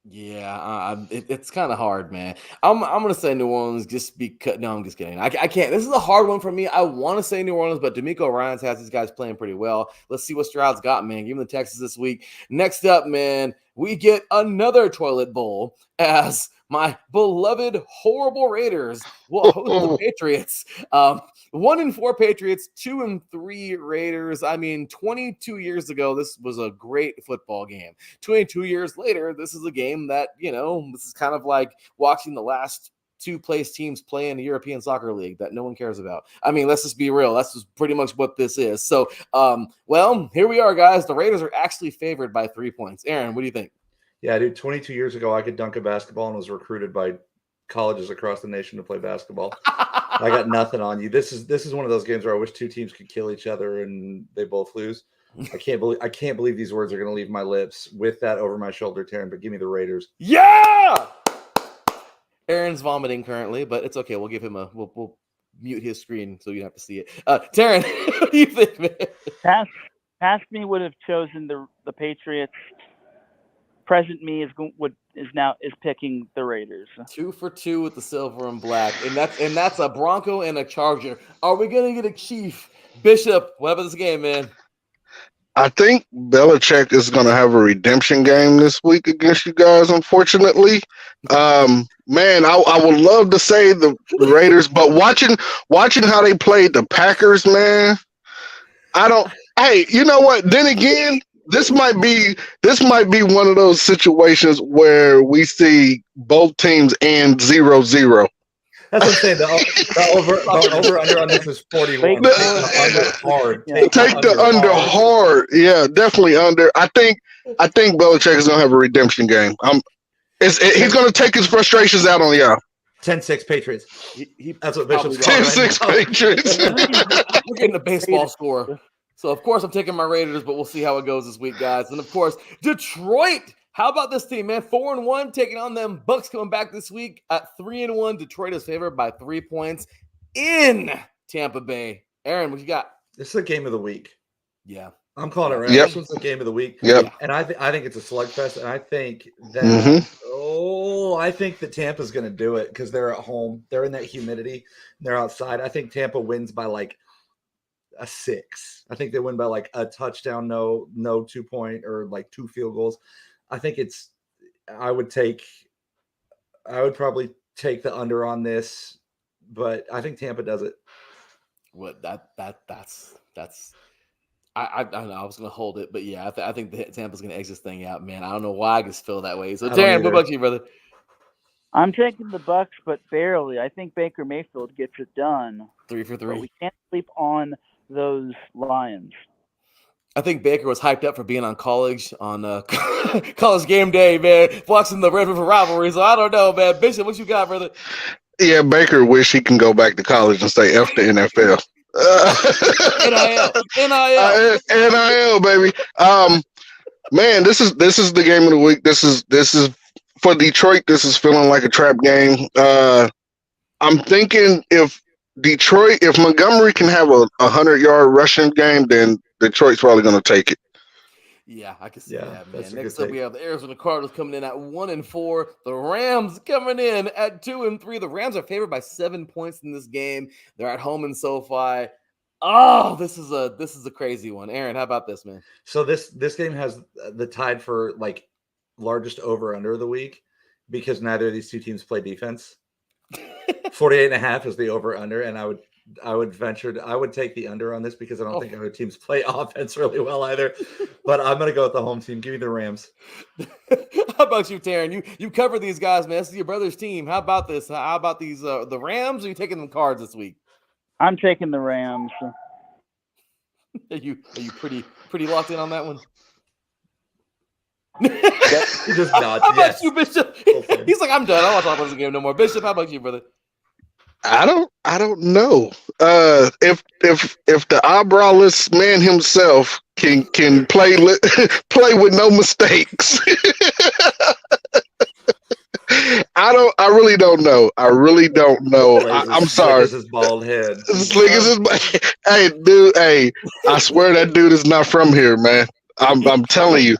Yeah, it's kind of hard, man. I'm gonna say New Orleans just because. No, I'm just kidding. I can't. This is a hard one for me. I want to say New Orleans, but D'Amico Ryans has these guys playing pretty well. Let's see what Stroud's got, man. Give him the Texans this week. Next up, man, we get another toilet bowl as my beloved horrible Raiders will host the Patriots. 1-4 Patriots, 2-3 Raiders. I mean, 22 years ago, this was a great football game. 22 years later, this is a game that, this is kind of like watching the last two place teams play in the European Soccer League that no one cares about. I mean, let's just be real. That's just pretty much what this is. So, well, here we are, guys. The Raiders are actually favored by 3 points. Aaron, what do you think? Yeah, dude, 22 years ago, I could dunk a basketball and was recruited by colleges across the nation to play basketball. I got nothing on you. This is one of those games where I wish two teams could kill each other and they both lose. I can't believe these words are going to leave my lips with that over my shoulder, Teran, but give me the Raiders. Yeah! Aaron's vomiting currently, but it's okay. We'll give him we'll mute his screen so you don't have to see it. Teran, what do you think, man? Past me would have chosen the Patriots. Present me is picking the Raiders. 2 for 2 with the silver and black, and that's a Bronco and a Charger. Are we gonna get a Chief? Bishop, what about this game, man? I think Belichick is going to have a redemption game this week against you guys, unfortunately. Man, I would love to say the Raiders, but watching how they played the Packers, man, hey, you know what? Then again, this might be one of those situations where we see both teams end 0-0. That's what I'm saying. The over under on this is 41. Hard. Take the under hard. Yeah, definitely under. I think Belichick is gonna have a redemption game. He's gonna take his frustrations out on y'all. 10-6 Patriots. That's what Bishop's 10-6 Patriots. We're getting a baseball score. So, of course, I'm taking my Raiders, but we'll see how it goes this week, guys. And, of course, Detroit. How about this team, man? 4-1 taking on them. Bucks coming back this week at 3-1. Detroit is favored by 3 points in Tampa Bay. Aaron, what you got? This is a game of the week. Yeah. I'm calling it right. Yep. This one's the game of the week. Yep. And I think it's a slugfest. And I think that I think that Tampa's going to do it because they're at home. They're in that humidity. They're outside. I think Tampa wins by like a 6. I think they win by like a touchdown, no 2-point or like 2 field goals. I think I would probably take the under on this, but I think Tampa does it. What that's I don't know. I was gonna hold it, but yeah, I think Tampa's gonna exit this thing out, man. I don't know why I just feel that way. So, Teran, what about you, brother? I'm taking the Bucks, but barely. I think Baker Mayfield gets it done. 3 for 3. But we can't sleep on those Lions. I think Baker was hyped up for being on college game day, man, watching the Red River rivalry. So I don't know, man. Bishop, what you got, brother? Yeah, Baker wish he can go back to college and say F the NFL. NIL, baby. Man, this is the game of the week. This is for Detroit. This is feeling like a trap game. I'm thinking if Montgomery can have a 100-yard rushing game, then Detroit's probably going to take it. Yeah, I can see that, man. Next Next up, we have the Arizona Cardinals coming in at 1-4. The Rams coming in at 2-3. The Rams are favored by 7 points in this game. They're at home in SoFi. Oh, this is a crazy one. Aaron, how about this, man? So this game has the tied for like largest over under of the week because neither of these two teams play defense. 48.5 is the over under, and I would take the under on this because I don't think other teams play offense really well either. But I'm gonna go with the home team. Give me the Rams. How about you, Teran? You cover these guys, man. This is your brother's team. How about this? How about these the Rams? Or are you taking them Cards this week? I'm taking the Rams. Are you pretty locked in on that one? He just nods. How about Yes. you, Bishop? Okay. He's like, I'm done. I don't want to talk about this game no more. Bishop, how about you, brother? I don't know. If the eyebrowless man himself can play play with no mistakes, I really don't know. I really don't know. I'm Slick sorry. as his bald head. Slick as his, hey, dude. Hey, I swear that dude is not from here, man. I'm telling you.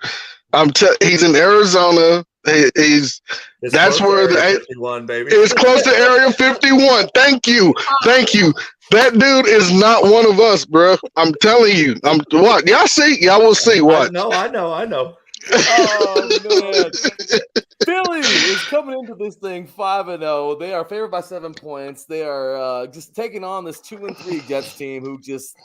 He's in Arizona. It's That's close to where Area the 51, baby. it's close to Area 51. Thank you. That dude is not one of us, bro. I'm telling you. What y'all see? Y'all will see. What? I know. Oh man. Philly is coming into this thing 5-0. They are favored by 7 points. They are just taking on this 2-3 Jets team who just,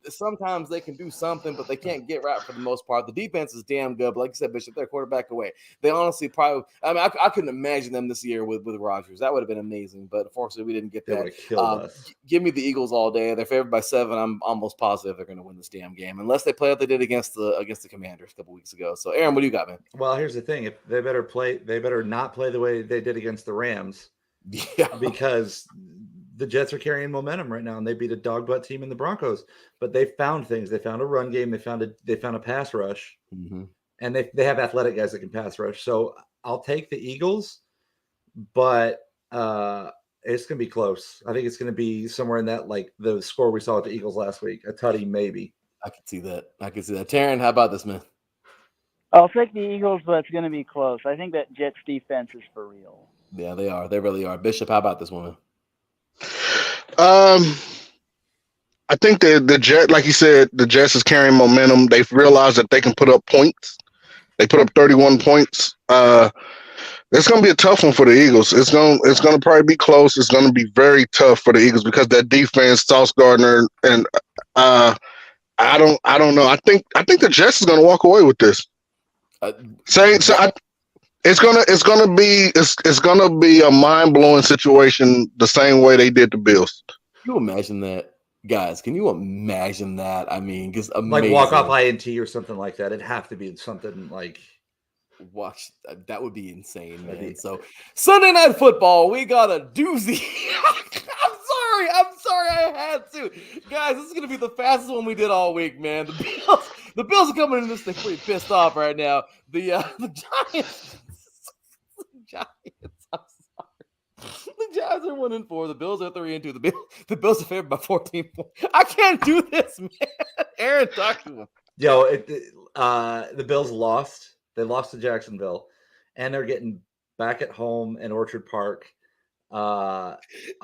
sometimes they can do something, but they can't get right for the most part. The defense is damn good, but like you said, Bishop, they're quarterback away. They honestly probably, I couldn't imagine them this year with Rodgers. That would have been amazing, but unfortunately we didn't get They that. would have killed us. Give me the Eagles all day. They're favored by 7. I'm almost positive they're going to win this damn game, unless they play what they did against the Commanders a couple weeks ago. So, Aaron, what do you got, man? Well, here's the thing: if they better not play the way they did against the Rams, because the Jets are carrying momentum right now, and they beat a dog butt team in the Broncos. But they found things. They found a run game. They found a pass rush, and they have athletic guys that can pass rush. So I'll take the Eagles, but it's gonna be close. I think it's gonna be somewhere in that, like the score we saw with the Eagles last week, a tutty maybe. I can see that. Teran, how about this, man? I'll take the Eagles, but it's going to be close. I think that Jets defense is for real. Yeah, they are. They really are. Bishop, how about this one? I think the Jet, like you said, the Jets is carrying momentum. They've realized that they can put up points. They put up 31 points. It's going to be a tough one for the Eagles. It's going to probably be close. It's going to be very tough for the Eagles because that defense, Sauce Gardner, and I don't know. I think the Jets is going to walk away with this. It's gonna be a mind blowing situation the same way they did the Bills. Can you imagine that, guys? Can you imagine that? I mean, just amazing. Like walk off INT or something like that. It'd have to be something like. Watch that would be insane, man. So Sunday Night Football, we got a doozy. I'm sorry, I had to, guys. This is gonna be the fastest one we did all week, man. The Bills are coming in this thing pretty pissed off right now. The Giants. I'm sorry. The Giants are 1-4. The Bills are 3-2. The Bills are favored by 14 points. I can't do this, man. Aaron, talk to him. Yo, the Bills lost. They lost to Jacksonville, and they're getting back at home in Orchard Park. I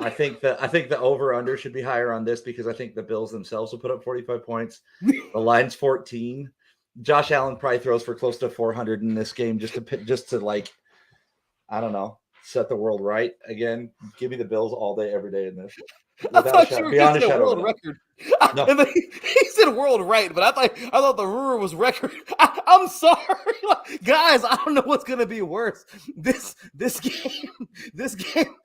think the over/under should be higher on this because I think the Bills themselves will put up 45 points. The line's 14. Josh Allen probably throws for close to 400 in this game just to like, I don't know, set the world right again. Give me the Bills all day, every day in this. I thought you were going to say world record. No. He said world right, but I thought the Ruhr was record. I'm sorry, guys. I don't know what's going to be worse. This game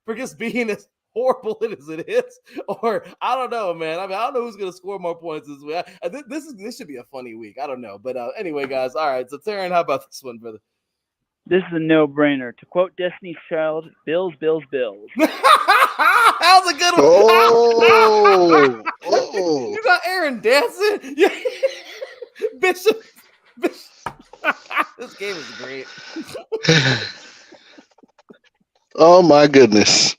for just being as horrible as it is, or I don't know, man. I mean, I don't know who's going to score more points this week. This should be a funny week. I don't know, but anyway, guys. All right. So, Teran, how about this one, brother? This is a no-brainer. To quote Destiny's Child, Bills, Bills, Bills. That was a good one. Oh. You got Aaron dancing? Yeah. Bishop. This game is great. Oh, my goodness.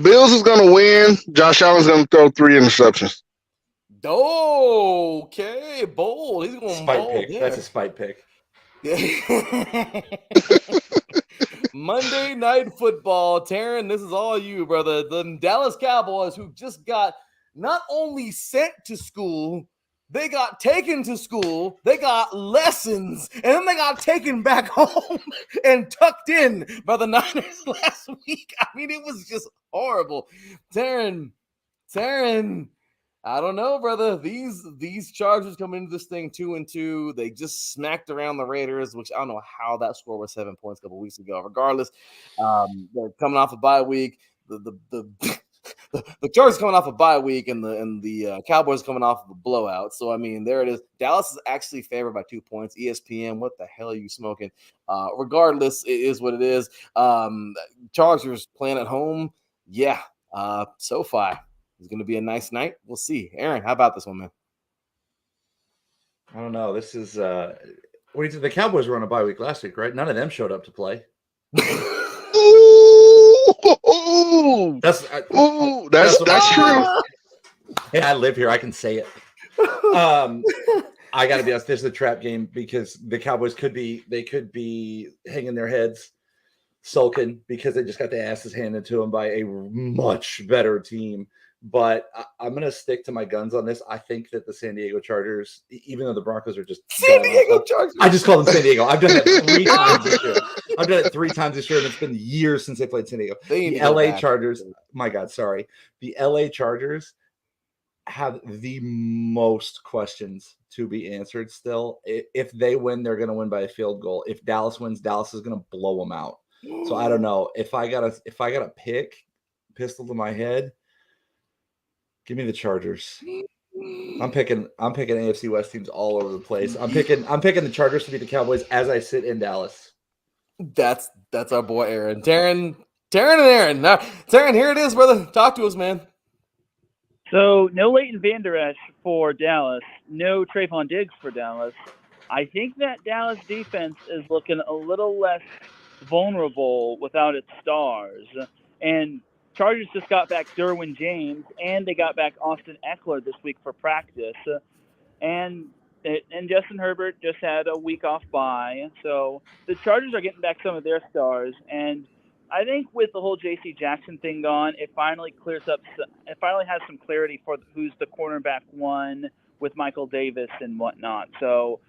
Bills is going to win. Josh Allen's going to throw 3 interceptions. Okay, bold. He's going spite bold. Pick. Yeah. That's a spite pick. Monday Night Football. Teran, this is all you, brother. The Dallas Cowboys, who just got not only sent to school, they got taken to school, they got lessons, and then they got taken back home and tucked in by the Niners last week. I mean, it was just horrible. Teran, I don't know, brother. These Chargers coming into this thing 2-2. They just smacked around the Raiders, which I don't know how that score was 7 points a couple weeks ago. Regardless, they're coming off a bye week. The the Chargers coming off a bye week, and the Cowboys coming off of a blowout. So I mean, there it is. Dallas is actually favored by 2 points. ESPN, what the hell are you smoking? Regardless, it is what it is. Chargers playing at home. Yeah. SoFi is going to be a nice night. We'll see. Aaron, how about this one, man? I don't know. This is what do you think? The Cowboys were on a bye week last week, right? None of them showed up to play. Ooh, that's true. Yeah, I live here. I can say it. I got to be honest. This is a trap game because the Cowboys could be hanging their heads, sulking because they just got their asses handed to them by a much better team. But I'm going to stick to my guns on this. I think that the San Diego Chargers, even though the Broncos are just San Diego Chargers, I just call them San Diego. I've done that 3 times this year. I've done it 3 times this year, and it's been years since they played San Diego. The LA Chargers, my God, sorry. The LA Chargers have the most questions to be answered still. If they win, they're going to win by a field goal. If Dallas wins, Dallas is going to blow them out. So I don't know. If I got to pick, pistol to my head, give me the Chargers. I'm picking AFC West teams all over the place. I'm picking the Chargers to beat the Cowboys as I sit in Dallas. That's our boy Aaron. Teran and Aaron. Now, Teran, here it is, brother. Talk to us, man. So no Leighton Vander Esch for Dallas, no Trayvon Diggs for Dallas. I think that Dallas defense is looking a little less vulnerable without its stars. And Chargers just got back Derwin James, and they got back Austin Eckler this week for practice. And Justin Herbert just had a week off bye. So the Chargers are getting back some of their stars. And I think with the whole J.C. Jackson thing gone, it finally clears up. It finally has some clarity for who's the cornerback one with Michael Davis and whatnot. So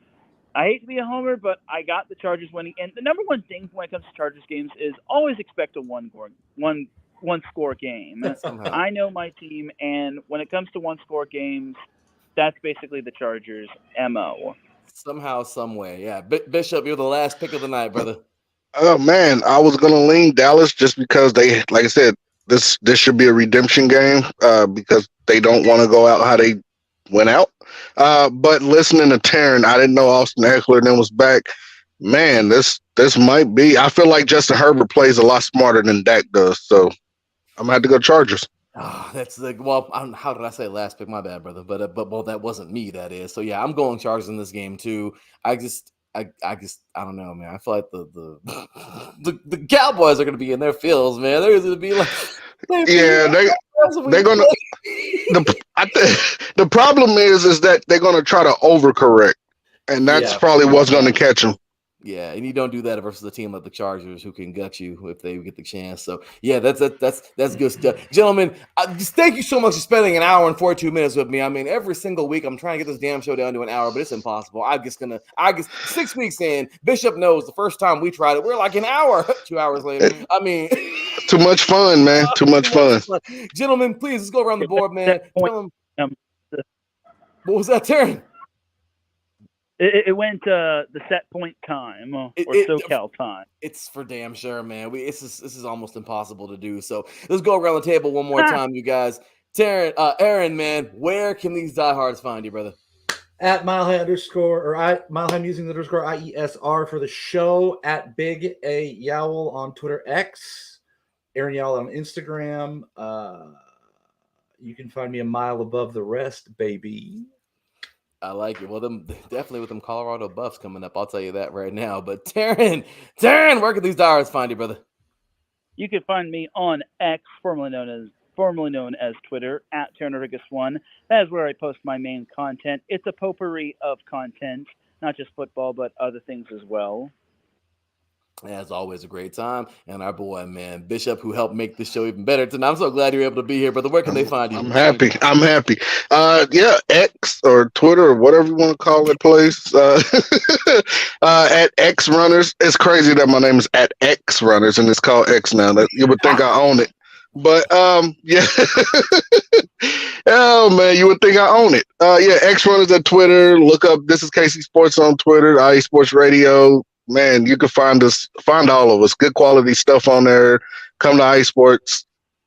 I hate to be a homer, but I got the Chargers winning. And the number one thing when it comes to Chargers games is always expect a one-score game. I know my team, and when it comes to one-score games, that's basically the Chargers' MO. Somehow, some way, yeah. Bishop, you're the last pick of the night, brother. Oh man, I was gonna lean Dallas just because they, like I said, this should be a redemption game because they don't want to go out how they went out. But listening to Teran, I didn't know Austin Eckler then was back. Man, this might be. I feel like Justin Herbert plays a lot smarter than Dak does, so I'm gonna have to go Chargers. Oh, that's like, well, how did I say last pick? My bad, brother. But well, that wasn't me. That is. So yeah, I'm going Chargers in this game too. I don't know, man. I feel like the Cowboys are gonna be in their fields, man. They're gonna be like, they're gonna. The problem is that they're gonna try to overcorrect, and that's probably what's gonna catch them. Yeah, and you don't do that versus a team like the Chargers who can gut you if they get the chance. So yeah, that's good stuff, gentlemen. Just thank you so much for spending an hour and 42 minutes with me. I mean, every single week I'm trying to get this damn show down to an hour, but it's impossible. I guess 6 weeks in, Bishop knows the first time we tried it, we're like an hour. 2 hours later, I mean, too much fun, man. Too much fun. Gentlemen, please let's go around the board, man. What was that, Teran? It went the set point time or SoCal time. It's for damn sure, man. This is almost impossible to do. So let's go around the table one more time, you guys. Aaron, man, where can these diehards find you, brother? At @MileHigh_IESR for the show. At Big A Yowell on Twitter X. Aaron Yowell on Instagram. You can find me a mile above the rest, baby. I like it. Well, definitely with them Colorado Buffs coming up, I'll tell you that right now. But Teran, where can these diehards find you, brother? You can find me on X, formerly known as Twitter, @TeranRodriguez1. That is where I post my main content. It's a potpourri of content, not just football, but other things as well. As always, a great time. And our boy, man, Bishop, who helped make this show even better tonight. I'm so glad you're able to be here, brother. Where can they find you? I'm happy. X or Twitter or whatever you want to call it, place. At X Runners. It's crazy that my name is at X Runners and it's called X now. You would think I own it. But yeah. Oh man, you would think I own it. X Runners at Twitter. Look up This Is KC Sports on Twitter, IE Sports Radio. Man, you can find all of us. Good quality stuff on there. Come to IE Sports.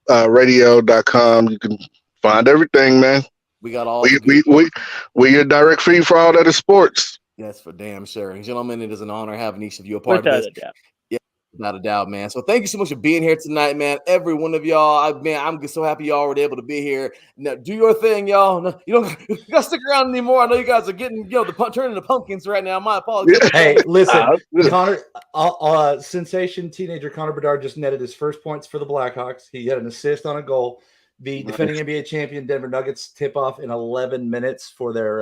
radio.com. You can find everything, man. We got all We the good we we your direct feed for all that is sports. Yes, for damn sure. And gentlemen, it is an honor having each of you a part Without of this. a doubt. Yeah, without a doubt, man. So thank you so much for being here tonight, man. Every one of y'all. I'm just so happy y'all were able to be here. Now, do your thing, y'all. No, you don't gotta stick around anymore. I know you guys are getting, turning into pumpkins right now. My apologies. Yeah. Hey, listen, Yeah. Connor, sensation teenager Connor Bedard just netted his first points for the Blackhawks. He had an assist on a goal. The defending NBA champion Denver Nuggets tip off in 11 minutes for their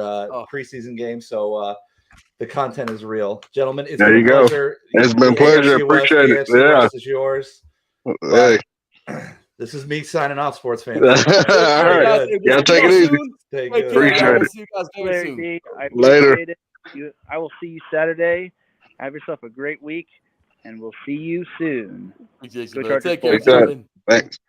preseason game. So the content is real. Gentlemen, it's There been a you go. pleasure. It's been a The pleasure. AFC West, Appreciate the it. AFC Yeah. West is yours. Hey. This is me signing off, sports fans. All right. Y'all take it easy. Take Take good. care, Appreciate y'all. We'll it. see you guys very Larry soon. D, I Later. appreciate it. I will see you Saturday. Have yourself a great week, and we'll see you soon. Appreciate Go you, brother. Chargers. Take care, Take care. gentlemen. Thanks.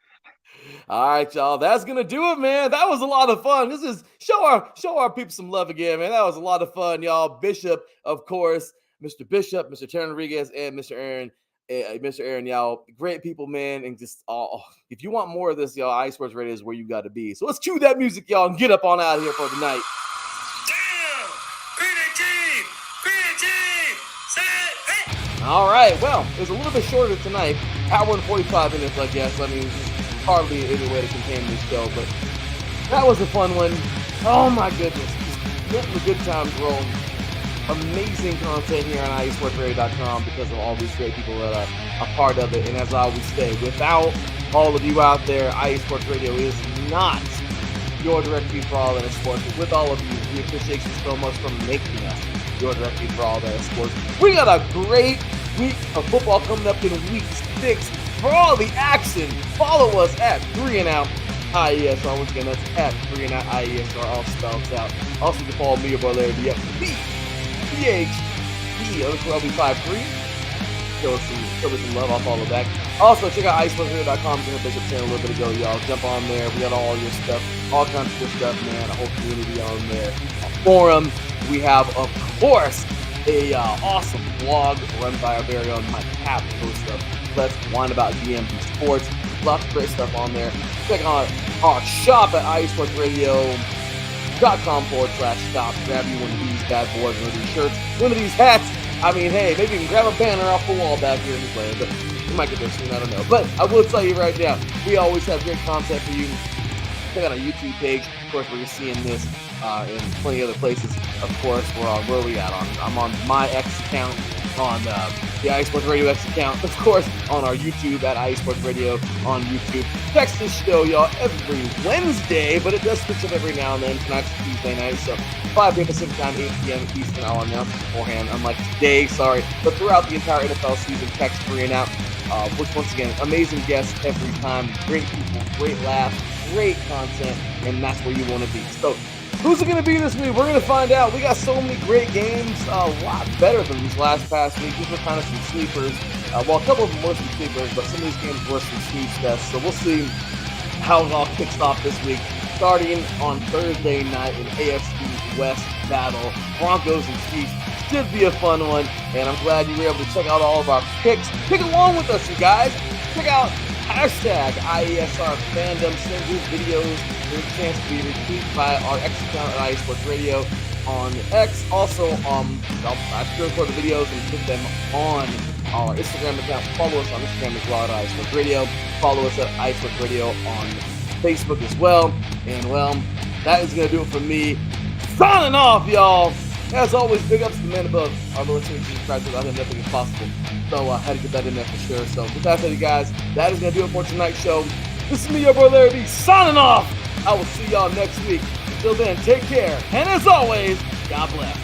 All right, y'all. That's gonna do it, man. That was a lot of fun. This is show our people some love again, man. That was a lot of fun, y'all. Bishop, of course, Mr. Bishop, Mr. Teran Rodriguez, and Mr. Aaron, y'all, great people, man. And just if you want more of this, y'all, iSports Radio is where you got to be. So let's cue that music, y'all, and get up on out of here for the night. All right. Well, it was a little bit shorter tonight. Hour and 45 minutes, I guess. I mean, there's hardly any way to contain this show, but that was a fun one. Oh, my goodness. Just getting the good times rolling. Amazing content here on iSportsRadio.com because of all these great people that are a part of it. And as I always say, without all of you out there, iSports Radio is not your direct feed for all that is sports. But with all of you, we appreciate you so much for making us your direct feed for all that is sports. We got a great week of football coming up in week 6. For all the action, follow us at 3&Out IESR. Once again, that's at 3&Out IESR, all spelled out. Also, you can follow me, your boy Larry D. PHP_LB53. Show us some love. I'll follow back. Also, check out iSportsRadio.com. Bishop saying a little bit ago, y'all. Jump on there. We got all your stuff, all kinds of good stuff, man. A whole community on there. A forum. We have, of course, a awesome blog run by our very own Mike Cap. Post of Let's Whine About DMV Sports. Lots of great stuff on there. Check out our shop at iSportsRadio.com/shop. Grab you one of these bad boys, one of these shirts, one of these hats. I mean, hey, maybe you can grab a banner off the wall back here in the play, but we might get there soon, I don't know. But I will tell you right now, we always have great content for you. Check out our YouTube page, of course, where you're seeing this in plenty of other places. Of course, we're on, where are we at? I'm on my X account, on the iSports Radio X account, of course, on our YouTube at iSports Radio on YouTube. Text this show, y'all, every Wednesday, but it does switch up every now and then. Tonight's Tuesday night, so 5 p.m. Pacific time, 8 p.m. Eastern. I'll announce beforehand, unlike today, sorry. But throughout the entire NFL season, text 3&Out. Which, once again, amazing guests every time. Great people, great laughs, great content, and that's where you want to be. So, who's it going to be this week? We're going to find out. We got so many great games, a lot better than these past week. These were kind of some sleepers. Well, a couple of them were some sleepers, but some of these games were some snooze fests. So we'll see how it all kicks off this week. Starting on Thursday night, an AFC West battle. Broncos and Chiefs. Should be a fun one, and I'm glad you were able to check out all of our picks. Pick along with us, you guys. Check out hashtag IESR fandom. Send your videos. There's a chance to be retweeted by our X account at iSports Radio on X. Also, I still record the videos and put them on our Instagram account. Follow us on Instagram as well at iSports Radio. Follow us at iSports Radio on Facebook as well. And, well, that is going to do it for me. Signing off, y'all. As always, big ups to the man above. Our military subscribers, without him, nothing is possible. So I had to get that in there for sure. So with that said, you guys, that is going to do it for tonight's show. This is me, your brother Larry D, signing off. I will see y'all next week. Until then, take care. And as always, God bless.